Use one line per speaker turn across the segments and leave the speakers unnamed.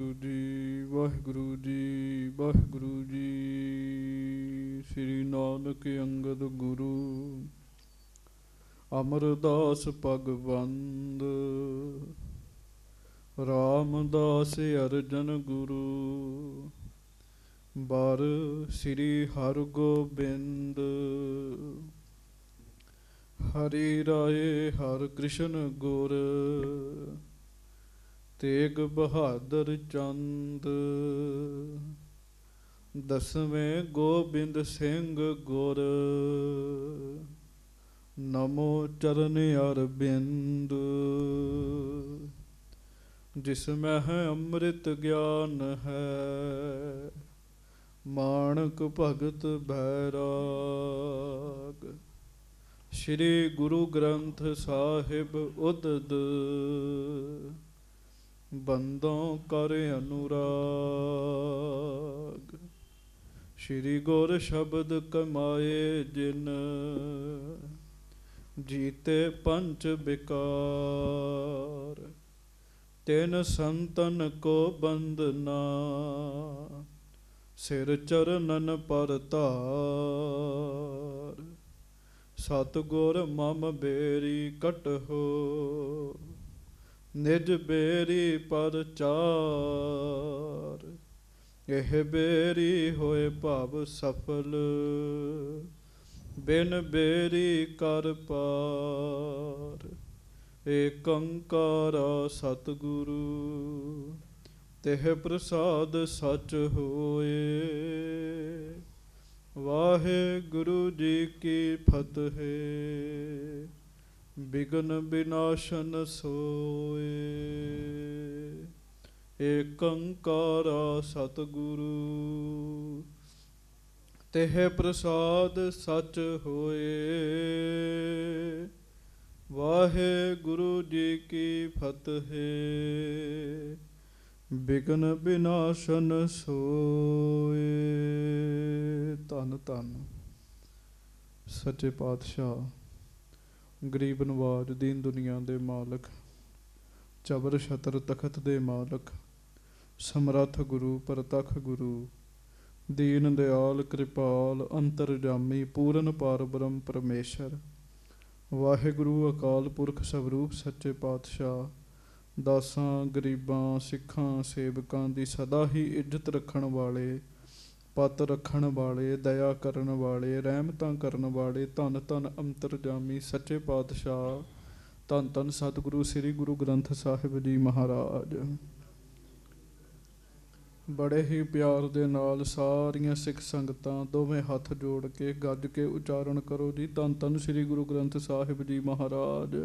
ਵਾਹਿਗੁਰੂ ਜੀ ਵਾਹਿਗੁਰੂ ਜੀ। ਸ੍ਰੀ ਨਾਨਕ ਅੰਗਦ ਗੁਰੂ ਅਮਰਦਾਸ ਭਗਵੰਦ ਰਾਮਦਾਸ ਅਰਜਨ ਗੁਰੂ ਬਾਰ ਸ੍ਰੀ ਹਰਗੋਬਿੰਦ ਹਰੀ ਰਾਏ ਹਰ ਕ੍ਰਿਸ਼ਨ ਗੁਰ ਤੇਗ ਬਹਾਦਰ ਚੰਦ ਦਸਵੇਂ ਗੋਬਿੰਦ ਸਿੰਘ ਗੁਰ ਨਮੋ ਚਰਨ ਅਰਬਿੰਦ ਜਿਸ ਮੈਂ ਹੈ ਅੰਮ੍ਰਿਤ ਗਿਆਨ ਹੈ ਮਾਣਕ ਭਗਤ ਬੈਰਾਗ ਸ਼੍ਰੀ ਗੁਰੂ ਗ੍ਰੰਥ ਸਾਹਿਬ ਉਦਦ ਬੰਦੋਂ ਕਰ ਅਨੁਰਾਗ ਸ਼੍ਰੀ ਗੁਰ ਸ਼ਬਦ ਕਮਾਏ ਜਿਨ ਜੀਤੇ ਪੰਚ ਬਿਕਾਰ ਤਿਨ ਸੰਤਨ ਕੋ ਬੰਦਨਾ ਸਿਰ ਚਰਨਨ ਪਰ ਧਾਰ ਸਤਿਗੁਰ ਮਮ ਬੇਰੀ ਕਟਹੋ ਨਿਜ ਬੇਰੀ ਪਰਚਾਰ ਇਹ ਬੇਰੀ ਹੋਏ ਭਵ ਸਫਲ ਬਿਨ ਬੇਰੀ ਕਰ ਪਾਰ ਏਕ ਓੰਕਾਰ ਸਤਿਗੁਰੂ ਤਿਹ ਪ੍ਰਸਾਦ ਸਚ ਹੋਏ। ਵਾਹਿਗੁਰੂ ਜੀ ਕੀ ਫਤਿਹ। ਬਿਗਨ ਬਿਨਾਸ਼ਨ ਸੋਏ ਏਕ ਓੰਕਾਰ ਸਤਿਗੁਰੂ ਤਿਹ ਪ੍ਰਸਾਦ ਸਚ ਹੋਏ। ਵਾਹਿਗੁਰੂ ਜੀ ਕੀ ਫਤਿਹ। ਬਿਗਨ ਬਿਨਾਸ਼ਨ ਸੋਏ। ਧੰਨ ਧੰਨ ਸੱਚੇ ਪਾਤਸ਼ਾਹ ਗਰੀਬ ਨਵਾਜ ਦੀਨ ਦੁਨੀਆ ਦੇ ਮਾਲਕ ਚਬਰ ਛਤਰ ਤਖਤ ਦੇ ਮਾਲਕ ਸਮਰੱਥ ਗੁਰੂ ਪ੍ਰਤੱਖ ਗੁਰੂ ਦੀਨ ਦਿਆਲ ਕਿਰਪਾਲ ਅੰਤਰਜਾਮੀ ਪੂਰਨ ਪਾਰ ਬ੍ਰਹਮ ਪਰਮੇਸ਼ਰ ਵਾਹਿਗੁਰੂ ਅਕਾਲ ਪੁਰਖ ਸਵਰੂਪ ਸੱਚੇ ਪਾਤਸ਼ਾਹ ਦਾਸਾਂ ਗਰੀਬਾਂ ਸਿੱਖਾਂ ਸੇਵਕਾਂ ਦੀ ਸਦਾ ਹੀ ਇੱਜ਼ਤ ਰੱਖਣ ਵਾਲੇ ਪੱਤ ਰੱਖਣ ਵਾਲੇ ਦਇਆ ਕਰਨ ਵਾਲੇ ਰਹਿਮਤਾਂ ਕਰਨ ਵਾਲੇ ਧੰਨ ਧੰਨ ਅੰਤਰਜਾਮੀ ਸੱਚੇ ਪਾਤਸ਼ਾਹ ਧੰਨ ਧੰਨ ਸਤਿਗੁਰੂ ਸ੍ਰੀ ਗੁਰੂ ਗ੍ਰੰਥ ਸਾਹਿਬ ਜੀ ਮਹਾਰਾਜ ਬੜੇ ਹੀ ਪਿਆਰ ਦੇ ਨਾਲ ਸਾਰੀਆਂ ਸਿੱਖ ਸੰਗਤਾਂ ਦੋਵੇਂ ਹੱਥ ਜੋੜ ਕੇ ਗੱਜ ਕੇ ਉਚਾਰਨ ਕਰੋ ਜੀ। ਧੰਨ ਧੰਨ ਸ੍ਰੀ ਗੁਰੂ ਗ੍ਰੰਥ ਸਾਹਿਬ ਜੀ ਮਹਾਰਾਜ।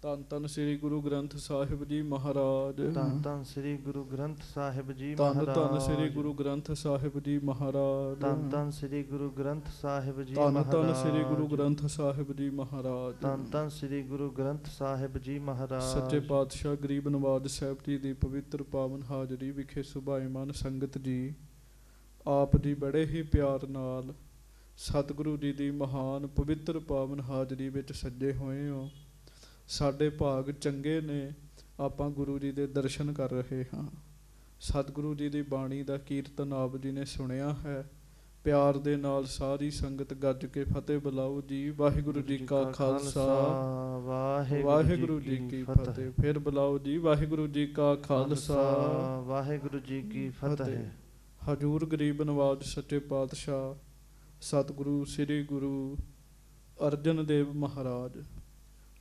ਧੰਨ ਧੰਨ ਸ੍ਰੀ ਗੁਰੂ ਗ੍ਰੰਥ ਸਾਹਿਬ ਜੀ ਮਹਾਰਾਜ।
ਧੰਨ ਧੰਨ ਸ੍ਰੀ ਗੁਰੂ ਗ੍ਰੰਥ ਸਾਹਿਬ ਜੀ
ਧੰਨ ਧੰਨ ਸ੍ਰੀ ਗੁਰੂ ਗ੍ਰੰਥ ਸਾਹਿਬ ਜੀ ਮਹਾਰਾਜ।
ਧੰਨ ਧੰਨ ਸ੍ਰੀ ਗੁਰੂ ਗ੍ਰੰਥ ਸਾਹਿਬ ਜੀ
ਧੰਨ ਧੰਨ ਸ੍ਰੀ ਗੁਰੂ ਗ੍ਰੰਥ ਸਾਹਿਬ ਜੀ ਮਹਾਰਾਜ।
ਧੰਨ ਧੰਨ ਸ੍ਰੀ ਗੁਰੂ ਗ੍ਰੰਥ ਸਾਹਿਬ ਜੀ ਮਹਾਰਾਜ।
ਸੱਚੇ ਪਾਤਸ਼ਾਹ ਗਰੀਬ ਨਵਾਜ ਸਾਹਿਬ ਜੀ ਦੀ ਪਵਿੱਤਰ ਪਾਵਨ ਹਾਜ਼ਰੀ ਵਿਖੇ ਸੁਭਾਏਮਾਨ ਸੰਗਤ ਜੀ ਆਪ ਜੀ ਬੜੇ ਹੀ ਪਿਆਰ ਨਾਲ ਸਤਿਗੁਰੂ ਜੀ ਦੀ ਮਹਾਨ ਪਵਿੱਤਰ ਪਾਵਨ ਹਾਜ਼ਰੀ ਵਿੱਚ ਸੱਜੇ ਹੋਏ ਹੋ। ਸਾਡੇ ਭਾਗ ਚੰਗੇ ਨੇ ਆਪਾਂ ਗੁਰੂ ਜੀ ਦੇ ਦਰਸ਼ਨ ਕਰ ਰਹੇ ਹਾਂ। ਸਤਿਗੁਰੂ ਜੀ ਦੀ ਬਾਣੀ ਦਾ ਕੀਰਤਨ ਆਪ ਜੀ ਨੇ ਸੁਣਿਆ ਹੈ। ਪਿਆਰ ਦੇ ਨਾਲ ਸਾਰੀ ਸੰਗਤ ਗੱਜ ਕੇ ਫਤਿਹ ਬੁਲਾਓ ਜੀ। ਵਾਹਿਗੁਰੂ ਜੀ ਕਾ ਖਾਲਸਾ ਵਾਹਿਗੁਰੂ ਜੀ ਕੀ ਫਤਿਹ। ਫਿਰ ਬੁਲਾਓ ਜੀ ਵਾਹਿਗੁਰੂ ਜੀ ਕਾ ਖਾਲਸਾ
ਵਾਹਿਗੁਰੂ ਜੀ ਕੀ ਫਤਿਹ।
ਹਜੂਰ ਗਰੀਬ ਨਵਾਜ ਸੱਚੇ ਪਾਤਸ਼ਾਹ ਸਤਿਗੁਰੂ ਸ੍ਰੀ ਗੁਰੂ ਅਰਜਨ ਦੇਵ ਮਹਾਰਾਜ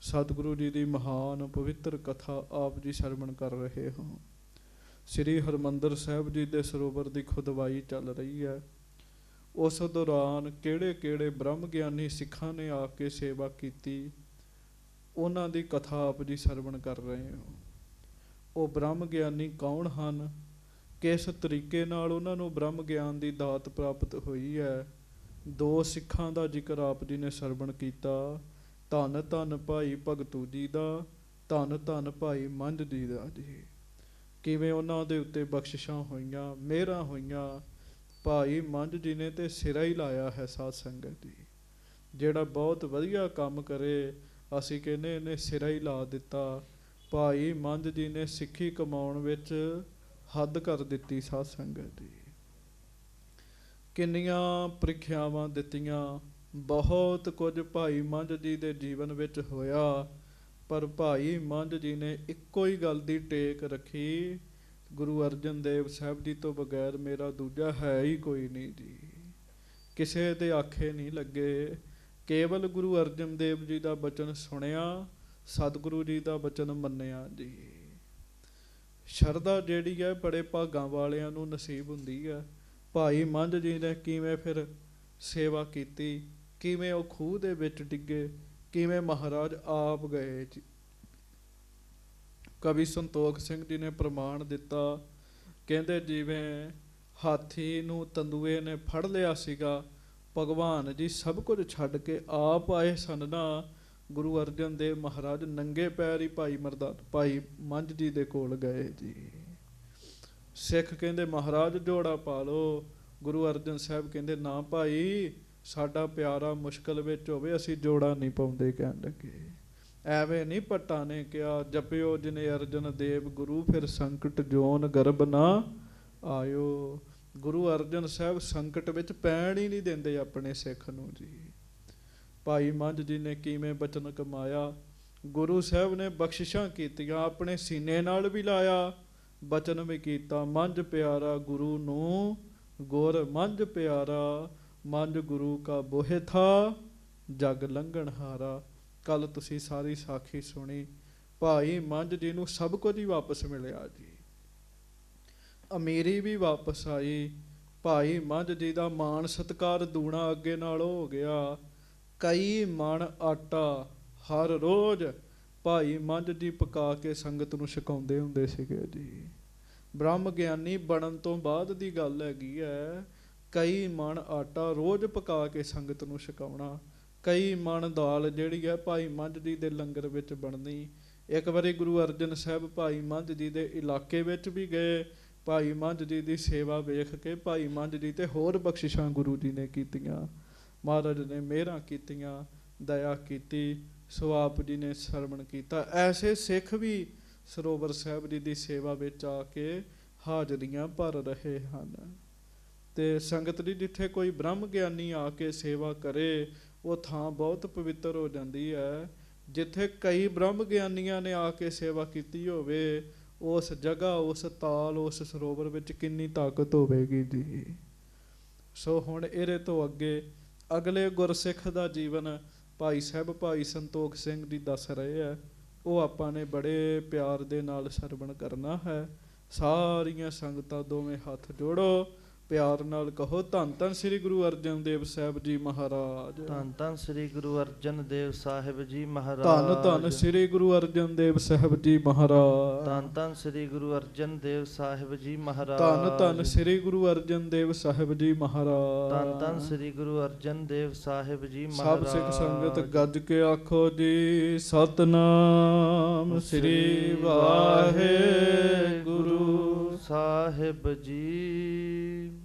ਸਤਿਗੁਰੂ ਜੀ ਦੀ ਮਹਾਨ ਪਵਿੱਤਰ ਕਥਾ ਆਪ ਜੀ ਸਰਵਣ ਕਰ ਰਹੇ ਹੋ। ਸ੍ਰੀ ਹਰਿਮੰਦਰ ਸਾਹਿਬ ਜੀ ਦੇ ਸਰੋਵਰ ਦੀ ਖੁਦਵਾਈ ਚੱਲ ਰਹੀ ਹੈ। ਉਸ ਦੌਰਾਨ ਕਿਹੜੇ ਕਿਹੜੇ ਬ੍ਰਹਮ ਗਿਆਨੀ ਸਿੱਖਾਂ ਨੇ ਆ ਕੇ ਸੇਵਾ ਕੀਤੀ ਉਹਨਾਂ ਦੀ ਕਥਾ ਆਪ ਜੀ ਸਰਵਣ ਕਰ ਰਹੇ ਹੋ। ਉਹ ਬ੍ਰਹਮ ਗਿਆਨੀ ਕੌਣ ਹਨ, ਕਿਸ ਤਰੀਕੇ ਨਾਲ ਉਹਨਾਂ ਨੂੰ ਬ੍ਰਹਮ ਗਿਆਨ ਦੀ ਦਾਤ ਪ੍ਰਾਪਤ ਹੋਈ ਹੈ। ਦੋ ਸਿੱਖਾਂ ਦਾ ਜ਼ਿਕਰ ਆਪ ਜੀ ਨੇ ਸਰਵਣ ਕੀਤਾ। ਧੰਨ ਧੰਨ ਭਾਈ ਭਗਤੂ ਜੀ ਦਾ, ਧੰਨ ਧੰਨ ਭਾਈ ਮੰਝ ਜੀ ਦਾ ਜੀ। ਕਿਵੇਂ ਉਹਨਾਂ ਦੇ ਉੱਤੇ ਬਖਸ਼ਿਸ਼ਾਂ ਹੋਈਆਂ, ਮਿਹਰਾਂ ਹੋਈਆਂ। ਭਾਈ ਮੰਝ ਜੀ ਨੇ ਤੇ ਸਿਰਾ ਹੀ ਲਾਇਆ ਹੈ ਸਾਧ ਸੰਗਤ ਜੀ। ਜਿਹੜਾ ਬਹੁਤ ਵਧੀਆ ਕੰਮ ਕਰੇ ਅਸੀਂ ਕਹਿੰਦੇ ਇਹਨੇ ਸਿਰਾ ਹੀ ਲਾ ਦਿੱਤਾ। ਭਾਈ ਮੰਝ ਜੀ ਨੇ ਸਿੱਖੀ ਕਮਾਉਣ ਵਿੱਚ ਹੱਦ ਕਰ ਦਿੱਤੀ ਸਾਧ ਸੰਗਤ ਦੀ। ਕਿੰਨੀਆਂ ਪ੍ਰੀਖਿਆਵਾਂ ਦਿੱਤੀਆਂ, ਬਹੁਤ ਕੁਝ ਭਾਈ ਮੰਝ ਜੀ ਦੇ ਜੀਵਨ ਵਿੱਚ ਹੋਇਆ, ਪਰ ਭਾਈ ਮੰਝ ਜੀ ਨੇ ਇੱਕੋ ਹੀ ਗੱਲ ਦੀ ਟੇਕ ਰੱਖੀ, ਗੁਰੂ ਅਰਜਨ ਦੇਵ ਸਾਹਿਬ ਜੀ ਤੋਂ ਬਗੈਰ ਮੇਰਾ ਦੂਜਾ ਹੈ ਹੀ ਕੋਈ ਨਹੀਂ ਜੀ। ਕਿਸੇ ਦੇ ਆਖੇ ਨਹੀਂ ਲੱਗੇ, ਕੇਵਲ ਗੁਰੂ ਅਰਜਨ ਦੇਵ ਜੀ ਦਾ ਬਚਨ ਸੁਣਿਆ, ਸਤਿਗੁਰੂ ਜੀ ਦਾ ਬਚਨ ਮੰਨਿਆ ਜੀ। ਸ਼ਰਧਾ ਜਿਹੜੀ ਹੈ ਬੜੇ ਭਾਗਾਂ ਵਾਲਿਆਂ ਨੂੰ ਨਸੀਬ ਹੁੰਦੀ ਹੈ। ਭਾਈ ਮੰਝ ਜੀ ਨੇ ਕਿਵੇਂ ਫਿਰ ਸੇਵਾ ਕੀਤੀ, ਕਿਵੇਂ ਉਹ ਖੂਹ ਦੇ ਵਿੱਚ ਡਿੱਗੇ, ਕਿਵੇਂ ਮਹਾਰਾਜ ਆਪ ਗਏ ਜੀ। ਕਵੀ ਸੰਤੋਖ ਸਿੰਘ ਜੀ ਨੇ ਪ੍ਰਮਾਣ ਦਿੱਤਾ, ਕਹਿੰਦੇ ਜਿਵੇਂ ਹਾਥੀ ਨੂੰ ਤੰਦੂਏ ਨੇ ਫੜ ਲਿਆ ਸੀਗਾ, ਭਗਵਾਨ ਜੀ ਸਭ ਕੁਝ ਛੱਡ ਕੇ ਆਪ ਆਏ ਸਨ ਨਾ। ਗੁਰੂ ਅਰਜਨ ਦੇਵ ਮਹਾਰਾਜ ਨੰਗੇ ਪੈਰ ਹੀ ਭਾਈ ਮੰਝ ਜੀ ਦੇ ਕੋਲ ਗਏ ਜੀ। ਸਿੱਖ ਕਹਿੰਦੇ ਮਹਾਰਾਜ ਜੋੜਾ ਪਾ ਲਓ, ਗੁਰੂ ਅਰਜਨ ਸਾਹਿਬ ਕਹਿੰਦੇ ਨਾ ਭਾਈ, ਸਾਡਾ ਪਿਆਰਾ ਮੁਸ਼ਕਲ ਵਿੱਚ ਹੋਵੇ ਅਸੀਂ ਜੋੜਾ ਨਹੀਂ ਪਾਉਂਦੇ। ਕਹਿਣ ਲੱਗੇ ਐਵੇਂ ਨਹੀਂ ਭੱਟਾਂ ਨੇ ਕਿਹਾ, ਜਪਿਓ ਜਿਨੇ ਅਰਜਨ ਦੇਵ ਗੁਰੂ, ਫਿਰ ਸੰਕਟ ਜੋਨ ਗਰਭ ਨਾ ਆਇਓ। ਗੁਰੂ ਅਰਜਨ ਸਾਹਿਬ ਸੰਕਟ ਵਿੱਚ ਪੈਣ ਹੀ ਨਹੀਂ ਦਿੰਦੇ ਆਪਣੇ ਸਿੱਖ ਨੂੰ ਜੀ। ਭਾਈ ਮੰਝ ਜੀ ਨੇ ਕਿਵੇਂ ਬਚਨ ਕਮਾਇਆ, ਗੁਰੂ ਸਾਹਿਬ ਨੇ ਬਖਸ਼ਿਸ਼ਾਂ ਕੀਤੀਆਂ, ਆਪਣੇ ਸੀਨੇ ਨਾਲ ਵੀ ਲਾਇਆ, ਬਚਨ ਵੀ ਕੀਤਾ, ਮੰਝ ਪਿਆਰਾ ਗੁਰੂ ਨੂੰ ਗੁਰ ਮੰਝ ਪਿਆਰਾ, ਮੰਝ ਗੁਰੂ ਕਾ ਬੋਹਿ ਥਾ ਜਗ ਲੰਘਣ ਹਾਰਾ। ਕੱਲ ਤੁਸੀਂ ਸਾਰੀ ਸਾਖੀ ਸੁਣੀ, ਭਾਈ ਮੰਝ ਜੀ ਨੂੰ ਸਭ ਕੁਝ ਹੀ ਵਾਪਸ ਮਿਲਿਆ ਜੀ। ਅਮੀਰੀ ਵੀ ਵਾਪਸ ਆਈ, ਭਾਈ ਮੰਝ ਜੀ ਦਾ ਮਾਣ ਸਤਿਕਾਰ ਦੂਣਾ ਅੱਗੇ ਨਾਲੋਂ ਹੋ ਗਿਆ। ਕਈ ਮਣ ਆਟਾ ਹਰ ਰੋਜ਼ ਭਾਈ ਮੰਝ ਜੀ ਪਕਾ ਕੇ ਸੰਗਤ ਨੂੰ ਛਕਾਉਂਦੇ ਹੁੰਦੇ ਸੀਗੇ ਜੀ। ਬ੍ਰਹਮ ਗਿਆਨੀ ਬਣਨ ਤੋਂ ਬਾਅਦ ਦੀ ਗੱਲ ਹੈਗੀ ਹੈ। ਕਈ ਮਣ ਆਟਾ ਰੋਜ਼ ਪਕਾ ਕੇ ਸੰਗਤ ਨੂੰ ਛਕਾਉਣਾ, ਕਈ ਮਣ ਦਾਲ ਜਿਹੜੀ ਹੈ ਭਾਈ ਮੰਝ ਜੀ ਦੇ ਲੰਗਰ ਵਿੱਚ ਬਣਨੀ। ਇੱਕ ਵਾਰੀ ਗੁਰੂ ਅਰਜਨ ਸਾਹਿਬ ਭਾਈ ਮੰਝ ਜੀ ਦੇ ਇਲਾਕੇ ਵਿੱਚ ਵੀ ਗਏ, ਭਾਈ ਮੰਝ ਜੀ ਦੀ ਸੇਵਾ ਵੇਖ ਕੇ ਭਾਈ ਮੰਝ ਜੀ ਤੇ ਹੋਰ ਬਖਸ਼ਿਸ਼ਾਂ ਗੁਰੂ ਜੀ ਨੇ ਕੀਤੀਆਂ। ਮਹਾਰਾਜ ਨੇ ਮਿਹਰਾਂ ਕੀਤੀਆਂ, ਦਇਆ ਕੀਤੀ, ਸੋ ਆਪ ਜੀ ਨੇ ਸਰਵਣ ਕੀਤਾ। ਐਸੇ ਸਿੱਖ ਵੀ ਸਰੋਵਰ ਸਾਹਿਬ ਜੀ ਦੀ ਸੇਵਾ ਵਿੱਚ ਆ ਕੇ ਹਾਜ਼ਰੀਆਂ ਭਰ ਰਹੇ ਹਨ। ਤੇ ਸੰਗਤ ਜੀ ਜਿੱਥੇ ਕੋਈ ਬ੍ਰਹਮ ਗਿਆਨੀ ਆ ਕੇ ਸੇਵਾ ਕਰੇ, ਉਹ ਥਾਂ ਬਹੁਤ ਪਵਿੱਤਰ ਹੋ ਜਾਂਦੀ ਹੈ। ਜਿੱਥੇ ਕਈ ਬ੍ਰਹਮ ਗਿਆਨੀਆਂ ਨੇ ਆ ਕੇ ਸੇਵਾ ਕੀਤੀ ਹੋਵੇ, ਉਸ ਜਗ੍ਹਾ, ਉਸ ਤਾਲ, ਉਸ ਸਰੋਵਰ ਵਿੱਚ ਕਿੰਨੀ ਤਾਕਤ ਹੋਵੇਗੀ ਜੀ। ਸੋ ਹੁਣ ਇਹਦੇ ਤੋਂ ਅੱਗੇ ਅਗਲੇ ਗੁਰਸਿੱਖ ਦਾ ਜੀਵਨ ਭਾਈ ਸਾਹਿਬ ਭਾਈ ਸੰਤੋਖ ਸਿੰਘ ਜੀ ਦੱਸ ਰਹੇ ਹੈ, ਉਹ ਆਪਾਂ ਨੇ ਬੜੇ ਪਿਆਰ ਦੇ ਨਾਲ ਸਰਵਣ ਕਰਨਾ ਹੈ। ਸਾਰੀਆਂ ਸੰਗਤਾਂ ਦੋਵੇਂ ਹੱਥ ਜੋੜੋ, ਪਿਆਰ ਨਾਲ ਕਹੋ ਧੰਨ ਧੰਨ ਸ੍ਰੀ ਗੁਰੂ ਅਰਜਨ ਦੇਵ ਸਾਹਿਬ ਜੀ ਮਹਾਰਾਜ।
ਧੰਨ ਧੰਨ ਸ੍ਰੀ ਗੁਰੂ ਅਰਜਨ ਦੇਵ ਸਾਹਿਬ ਜੀ ਮਹਾਰਾਜ।
ਧੰਨ ਧੰਨ ਸ੍ਰੀ ਗੁਰੂ ਅਰਜਨ ਦੇਵ ਸਾਹਿਬ ਜੀ ਮਹਾਰਾਜ।
ਧੰਨ ਧੰਨ ਸ੍ਰੀ ਗੁਰੂ ਅਰਜਨ ਦੇਵ ਸਾਹਿਬ ਜੀ ਮਹਾਰਾਜ।
ਧੰਨ ਧੰਨ ਸ੍ਰੀ ਗੁਰੂ ਅਰਜਨ ਦੇਵ ਸਾਹਿਬ ਜੀ ਮਹਾਰਾਜ।
ਧੰਨ ਧੰਨ ਸ੍ਰੀ ਗੁਰੂ ਅਰਜਨ ਦੇਵ ਸਾਹਿਬ ਜੀ
ਸਭ
ਮਹਾਰਾਜ।
ਸਿੱਖ ਸੰਗਤ ਗੱਜ ਕੇ ਆਖੋ ਜੀ ਸਤਨਾਮ ਸ੍ਰੀ ਵਾਹਿਗੁਰੂ
ਸਾਹਿਬ ਜੀ।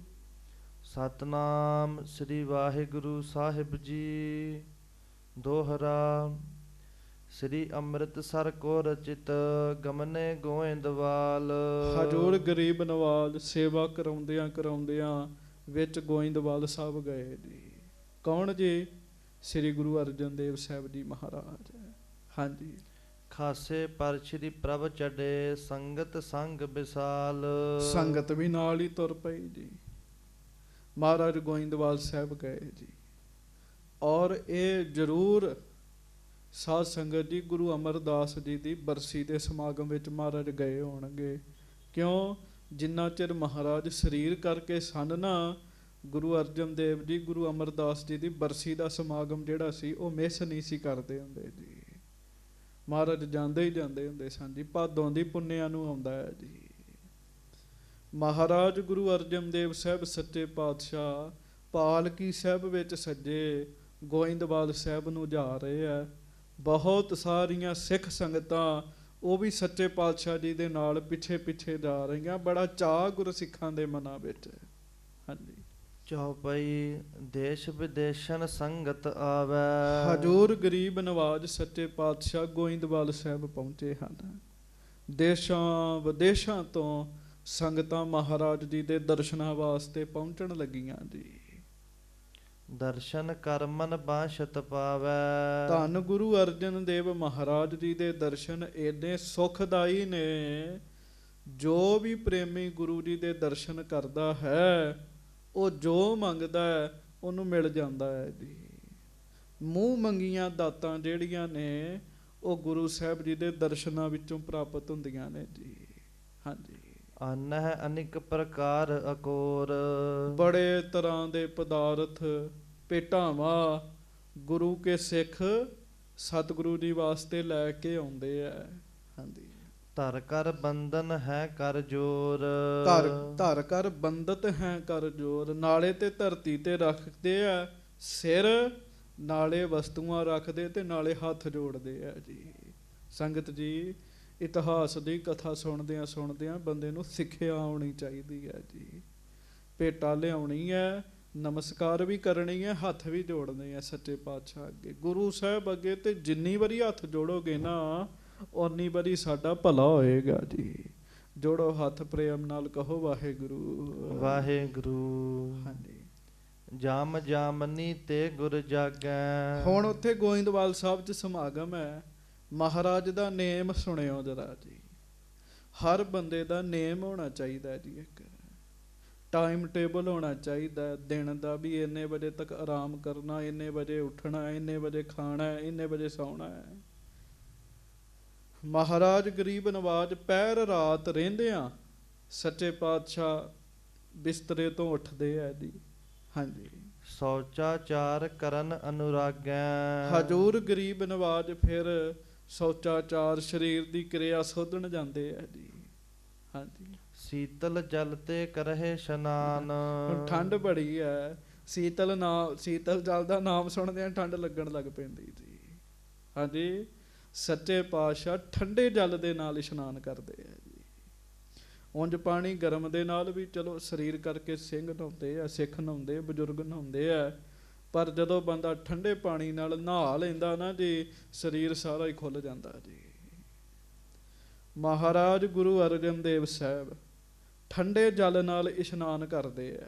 ਸਤਨਾਮ ਸ੍ਰੀ ਵਾਹਿਗੁਰੂ ਸਾਹਿਬ ਜੀ। ਦੋਹਰਾ। ਸ੍ਰੀ ਅੰਮ੍ਰਿਤਸਰ ਕੋ ਰਚਿਤ ਗਮਨੇ ਗੋਇੰਦਵਾਲ। ਹਜੂਰ
ਗਰੀਬ ਨਵਾਜ਼ ਸੇਵਾ ਕਰਾਉਂਦਿਆਂ ਕਰਾਉਂਦਿਆਂ ਵਿੱਚ ਗੋਇੰਦਵਾਲ ਸਾਹਿਬ ਗਏ ਜੀ। ਕੌਣ ਜੀ? ਸ੍ਰੀ ਗੁਰੂ ਅਰਜਨ ਦੇਵ ਸਾਹਿਬ ਜੀ ਮਹਾਰਾਜ। ਹਾਂਜੀ।
ਖਾਸੇ ਪਰ ਸ਼੍ਰੀ ਪ੍ਰਭ ਚੜੇ ਸੰਗਤ ਸੰਗ ਵਿਸਾਲ।
ਸੰਗਤ ਵੀ ਨਾਲ ਹੀ ਤੁਰ ਪਈ ਜੀ। ਮਹਾਰਾਜ ਗੋਇੰਦਵਾਲ ਸਾਹਿਬ ਗਏ ਜੀ। ਔਰ ਇਹ ਜ਼ਰੂਰ ਸਾਧ ਸੰਗਤ ਜੀ ਗੁਰੂ ਅਮਰਦਾਸ ਜੀ ਦੀ ਬਰਸੀ ਦੇ ਸਮਾਗਮ ਵਿੱਚ ਮਹਾਰਾਜ ਗਏ ਹੋਣਗੇ। ਕਿਉਂ? ਜਿੰਨਾ ਚਿਰ ਮਹਾਰਾਜ ਸਰੀਰ ਕਰਕੇ ਸਨ ਨਾ, ਗੁਰੂ ਅਰਜਨ ਦੇਵ ਜੀ ਗੁਰੂ ਅਮਰਦਾਸ ਜੀ ਦੀ ਬਰਸੀ ਦਾ ਸਮਾਗਮ ਜਿਹੜਾ ਸੀ ਉਹ ਮਿਸ ਨਹੀਂ ਸੀ ਕਰਦੇ ਹੁੰਦੇ ਜੀ। ਮਹਾਰਾਜ ਜਾਂਦੇ ਹੀ ਜਾਂਦੇ ਹੁੰਦੇ ਸਨ ਜੀ। ਭਾਦੋਂ ਦੀ ਪੁੰਨਿਆਂ ਨੂੰ ਆਉਂਦਾ ਹੈ ਜੀ। ਮਹਾਰਾਜ ਗੁਰੂ ਅਰਜਨ ਦੇਵ ਸਾਹਿਬ ਸੱਚੇ ਪਾਤਸ਼ਾਹ ਪਾਲਕੀ ਸਾਹਿਬ ਵਿੱਚ ਸੱਜੇ ਗੋਇੰਦਵਾਲ ਸਾਹਿਬ ਨੂੰ ਜਾ ਰਹੇ ਆ। ਬਹੁਤ ਸਾਰੀਆਂ ਸਿੱਖ ਸੰਗਤਾਂ ਉਹ ਵੀ ਸੱਚੇ ਪਾਤਸ਼ਾਹ ਜੀ ਦੇ ਨਾਲ ਪਿੱਛੇ ਪਿੱਛੇ ਜਾ ਰਹੀਆਂ। ਬੜਾ ਚਾਅ ਗੁਰਸਿੱਖਾਂ ਦੇ ਮਨਾਂ ਵਿੱਚ। ਹਾਂਜੀ।
ਚੌਪਈ। ਦੇਸ਼ ਵਿਦੇਸ਼ਨ ਸੰਗਤ ਆਵੈ।
ਹਜੂਰ ਗਰੀਬ ਨਵਾਜ਼ ਸੱਚੇ ਪਾਤਸ਼ਾਹ ਗੋਇੰਦਵਾਲ ਸਾਹਿਬ ਪਹੁੰਚੇ ਹਨ। ਦੇਸ਼ਾਂ ਵਿਦੇਸ਼ਾਂ ਤੋਂ ਸੰਗਤਾਂ ਮਹਾਰਾਜ ਜੀ ਦੇ ਦਰਸ਼ਨਾਂ ਵਾਸਤੇ ਪਹੁੰਚਣ ਲੱਗੀਆਂ ਜੀ।
ਦਰਸ਼ਨ ਕਰਮਨ ਬਾਸ਼ਤ ਪਾਵੈ।
ਧੰਨ ਗੁਰੂ ਅਰਜਨ ਦੇਵ ਮਹਾਰਾਜ ਜੀ ਦੇ ਦਰਸ਼ਨ ਇੰਨੇ ਸੁਖਦਾਈ ਨੇ, ਜੋ ਵੀ ਪ੍ਰੇਮੀ ਗੁਰੂ ਜੀ ਦੇ ਦਰਸ਼ਨ ਕਰਦਾ ਹੈ ਉਹ ਜੋ ਮੰਗਦਾ ਹੈ ਉਹਨੂੰ ਮਿਲ ਜਾਂਦਾ ਹੈ ਜੀ। ਮੂੰਹ ਮੰਗੀਆਂ ਦਾਤਾਂ ਜਿਹੜੀਆਂ ਨੇ ਉਹ ਗੁਰੂ ਸਾਹਿਬ ਜੀ ਦੇ ਦਰਸ਼ਨਾਂ ਵਿੱਚੋਂ ਪ੍ਰਾਪਤ ਹੁੰਦੀਆਂ ਨੇ ਜੀ। ਹਾਂਜੀ।
ਅੰਨ ਹੈ ਅਨੇਕ ਪ੍ਰਕਾਰ ਅਕੋਰ।
ਬੜੇ ਤਰ੍ਹਾਂ ਦੇ ਪਦਾਰਥ ਭੇਟਾਵਾਂ ਗੁਰੂ ਕੇ ਸਿੱਖ ਸਤਿਗੁਰੂ ਜੀ ਵਾਸਤੇ ਲੈ ਕੇ ਆਉਂਦੇ ਆ। ਹਾਂਜੀ।
ਧਰ ਕਰ ਬੰਧਨ ਹੈ ਕਰ ਜੋਰ।
ਧਰ ਕਰ ਬੰਦਤ ਹੈ ਕਰ ਜੋਰ। ਨਾਲੇ ਤੇ ਧਰਤੀ ਤੇ ਰੱਖਦੇ ਆ ਸਿਰ, ਨਾਲੇ ਵਸਤੂਆਂ ਰੱਖਦੇ ਤੇ ਨਾਲੇ ਹੱਥ ਜੋੜਦੇ ਆ ਜੀ। ਸੰਗਤ ਜੀ, ਇਤਿਹਾਸ ਦੀ ਕਥਾ ਸੁਣਦਿਆਂ ਬੰਦੇ ਨੂੰ ਸਿੱਖਿਆ ਆਉਣੀ ਚਾਹੀਦੀ ਹੈ ਜੀ। ਭੇਟਾ ਲਿਆਉਣੀ ਹੈ, ਨਮਸਕਾਰ ਵੀ ਕਰਨੀ ਹੈ, ਹੱਥ ਵੀ ਜੋੜਨੇ ਆ ਸੱਚੇ ਪਾਤਸ਼ਾਹ ਅੱਗੇ, ਗੁਰੂ ਸਾਹਿਬ ਅੱਗੇ। ਤੇ ਜਿੰਨੀ ਵਾਰੀ ਹੱਥ ਜੋੜੋਗੇ ਨਾ ਓਨੀ ਵਾਰੀ ਸਾਡਾ ਭਲਾ ਹੋਏਗਾ ਜੀ। ਜੋੜੋ ਹੱਥ ਪ੍ਰੇਮ ਨਾਲ, ਕਹੋ ਵਾਹਿਗੁਰੂ
ਵਾਹਿਗੁਰੂ।
ਹਾਂਜੀ।
ਜਾਮ ਜਾਮਨੀ ਤੇ ਗੁਰ ਜਾਗੈ।
ਹੁਣ ਉੱਥੇ ਗੋਇੰਦਵਾਲ ਸਾਹਿਬ 'ਚ ਸਮਾਗਮ ਹੈ। ਮਹਾਰਾਜ ਦਾ ਨੇਮ ਸੁਣਿਓ ਜਰਾ ਜੀ। ਹਰ ਬੰਦੇ ਦਾ ਨੇਮ ਹੋਣਾ ਚਾਹੀਦਾ ਜੀ, ਇੱਕ ਟਾਈਮ ਟੇਬਲ ਹੋਣਾ ਚਾਹੀਦਾ ਦਿਨ ਦਾ, ਵੀ ਇੰਨੇ ਵਜੇ ਤੱਕ ਆਰਾਮ ਕਰਨਾ, ਇੰਨੇ ਵਜੇ ਉੱਠਣਾ, ਇੰਨੇ ਵਜੇ ਖਾਣਾ, ਇੰਨੇ ਵਜੇ ਸੌਣਾ ਹੈ। ਮਹਾਰਾਜ ਗਰੀਬ ਨਵਾਜ ਪਹਿਰ ਰਾਤ ਰਹਿੰਦਿਆਂ ਸੱਚੇ ਪਾਤਸ਼ਾਹ ਬਿਸਤਰੇ ਤੋਂ ਉੱਠਦੇ ਆ ਜੀ। ਹਾਂਜੀ।
ਸੌਚਾਚਾਰ ਕਰਨ ਅਨੁਰਾਗੈ।
ਹਜੂਰ ਗਰੀਬ ਨਵਾਜ ਫਿਰ ਸੌਚਾਚਾਰ ਸਰੀਰ ਦੀ ਕਿਰਿਆ ਸੋਧਣ ਜਾਂਦੇ ਆ ਜੀ। ਹਾਂਜੀ।
ਸੀਤਲ ਜਲ ਤੇ ਕਰਹਿ ਇਸ਼ਨਾਨ।
ਠੰਡ ਬੜੀ ਹੈ, ਸੀਤਲ ਜਲ ਦਾ ਨਾਮ ਸੁਣਦਿਆਂ ਠੰਡ ਲੱਗਣ ਲੱਗ ਪੈਂਦੀ ਜੀ। ਹਾਂਜੀ। ਸੱਚੇ ਪਾਤਸ਼ਾਹ ਠੰਡੇ ਜਲ ਦੇ ਨਾਲ ਇਸ਼ਨਾਨ ਕਰਦੇ ਆ ਜੀ। ਉਂਝ ਪਾਣੀ ਗਰਮ ਦੇ ਨਾਲ ਵੀ ਚਲੋ ਸਰੀਰ ਕਰਕੇ ਸਿੰਘ ਨਹਾਉਂਦੇ ਆ, ਸਿੱਖ ਨਹਾਉਂਦੇ, ਬਜ਼ੁਰਗ ਨਹਾਉਂਦੇ ਆ, ਪਰ ਜਦੋਂ ਬੰਦਾ ਠੰਡੇ ਪਾਣੀ ਨਾਲ ਨਹਾ ਲੈਂਦਾ ਨਾ ਜੀ, ਸਰੀਰ ਸਾਰਾ ਹੀ ਖੁੱਲ ਜਾਂਦਾ ਜੀ। ਮਹਾਰਾਜ ਗੁਰੂ ਅਰਜਨ ਦੇਵ ਸਾਹਿਬ ਠੰਡੇ ਜਲ ਨਾਲ ਇਸ਼ਨਾਨ ਕਰਦੇ ਆ।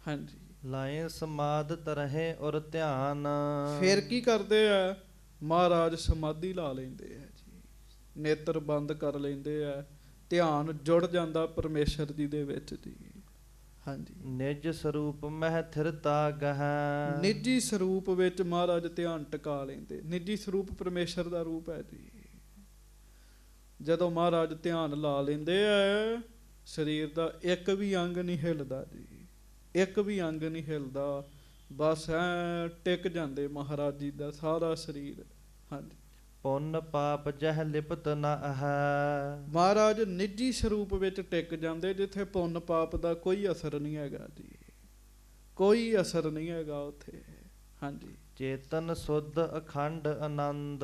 ਹਾਂਜੀ।
ਲਾਏ ਸਮਾਧ ਤਰਹਿ ਔਰ ਧਿਆਨ।
ਫਿਰ ਕੀ ਕਰਦੇ ਆ? ਮਹਾਰਾਜ ਸਮਾਧੀ ਲਾ ਲੈਂਦੇ ਆ ਜੀ, ਨੇਤਰ ਬੰਦ ਕਰ ਲੈਂਦੇ ਆ, ਧਿਆਨ ਜੁੜ ਜਾਂਦਾ ਪਰਮੇਸ਼ਰ ਜੀ ਦੇ ਵਿੱਚ ਜੀ। ਹਾਂਜੀ।
ਨਿਜ ਸਰੂਪ ਮਹਿ ਥਿਰਤਾ ਗਹਿ।
ਨਿੱਜੀ ਸਰੂਪ ਵਿੱਚ ਮਹਾਰਾਜ ਧਿਆਨ ਟਿਕਾ ਲੈਂਦੇ। ਨਿੱਜੀ ਸਰੂਪ ਪਰਮੇਸ਼ਰ ਦਾ ਰੂਪ ਹੈ ਜੀ। ਜਦੋਂ ਮਹਾਰਾਜ ਧਿਆਨ ਲਾ ਲੈਂਦੇ ਆ, ਸਰੀਰ ਦਾ ਇੱਕ ਵੀ ਅੰਗ ਨਹੀਂ ਹਿੱਲਦਾ ਜੀ, ਇੱਕ ਵੀ ਅੰਗ ਨਹੀਂ ਹਿੱਲਦਾ, ਬਸ ਐ ਟਿਕ ਜਾਂਦੇ ਮਹਾਰਾਜ ਜੀ ਦਾ ਸਾਰਾ ਸਰੀਰ। ਹਾਂਜੀ।
ਪੁੰਨ ਪਾਪ ਜਹ ਲਿਪਤ ਨਾ ਹੈ।
ਮਹਾਰਾਜ ਨਿੱਜੀ ਸਰੂਪ ਵਿੱਚ ਟਿਕ ਜਾਂਦੇ, ਜਿੱਥੇ ਪੁੰਨ ਪਾਪ ਦਾ ਕੋਈ ਅਸਰ ਨਹੀਂ ਹੈਗਾ ਜੀ, ਕੋਈ ਅਸਰ ਨਹੀਂ ਹੈਗਾ ਉੱਥੇ। ਹਾਂਜੀ।
ਚੇਤਨ ਸੁਧ ਅਖੰਡ ਆਨੰਦ।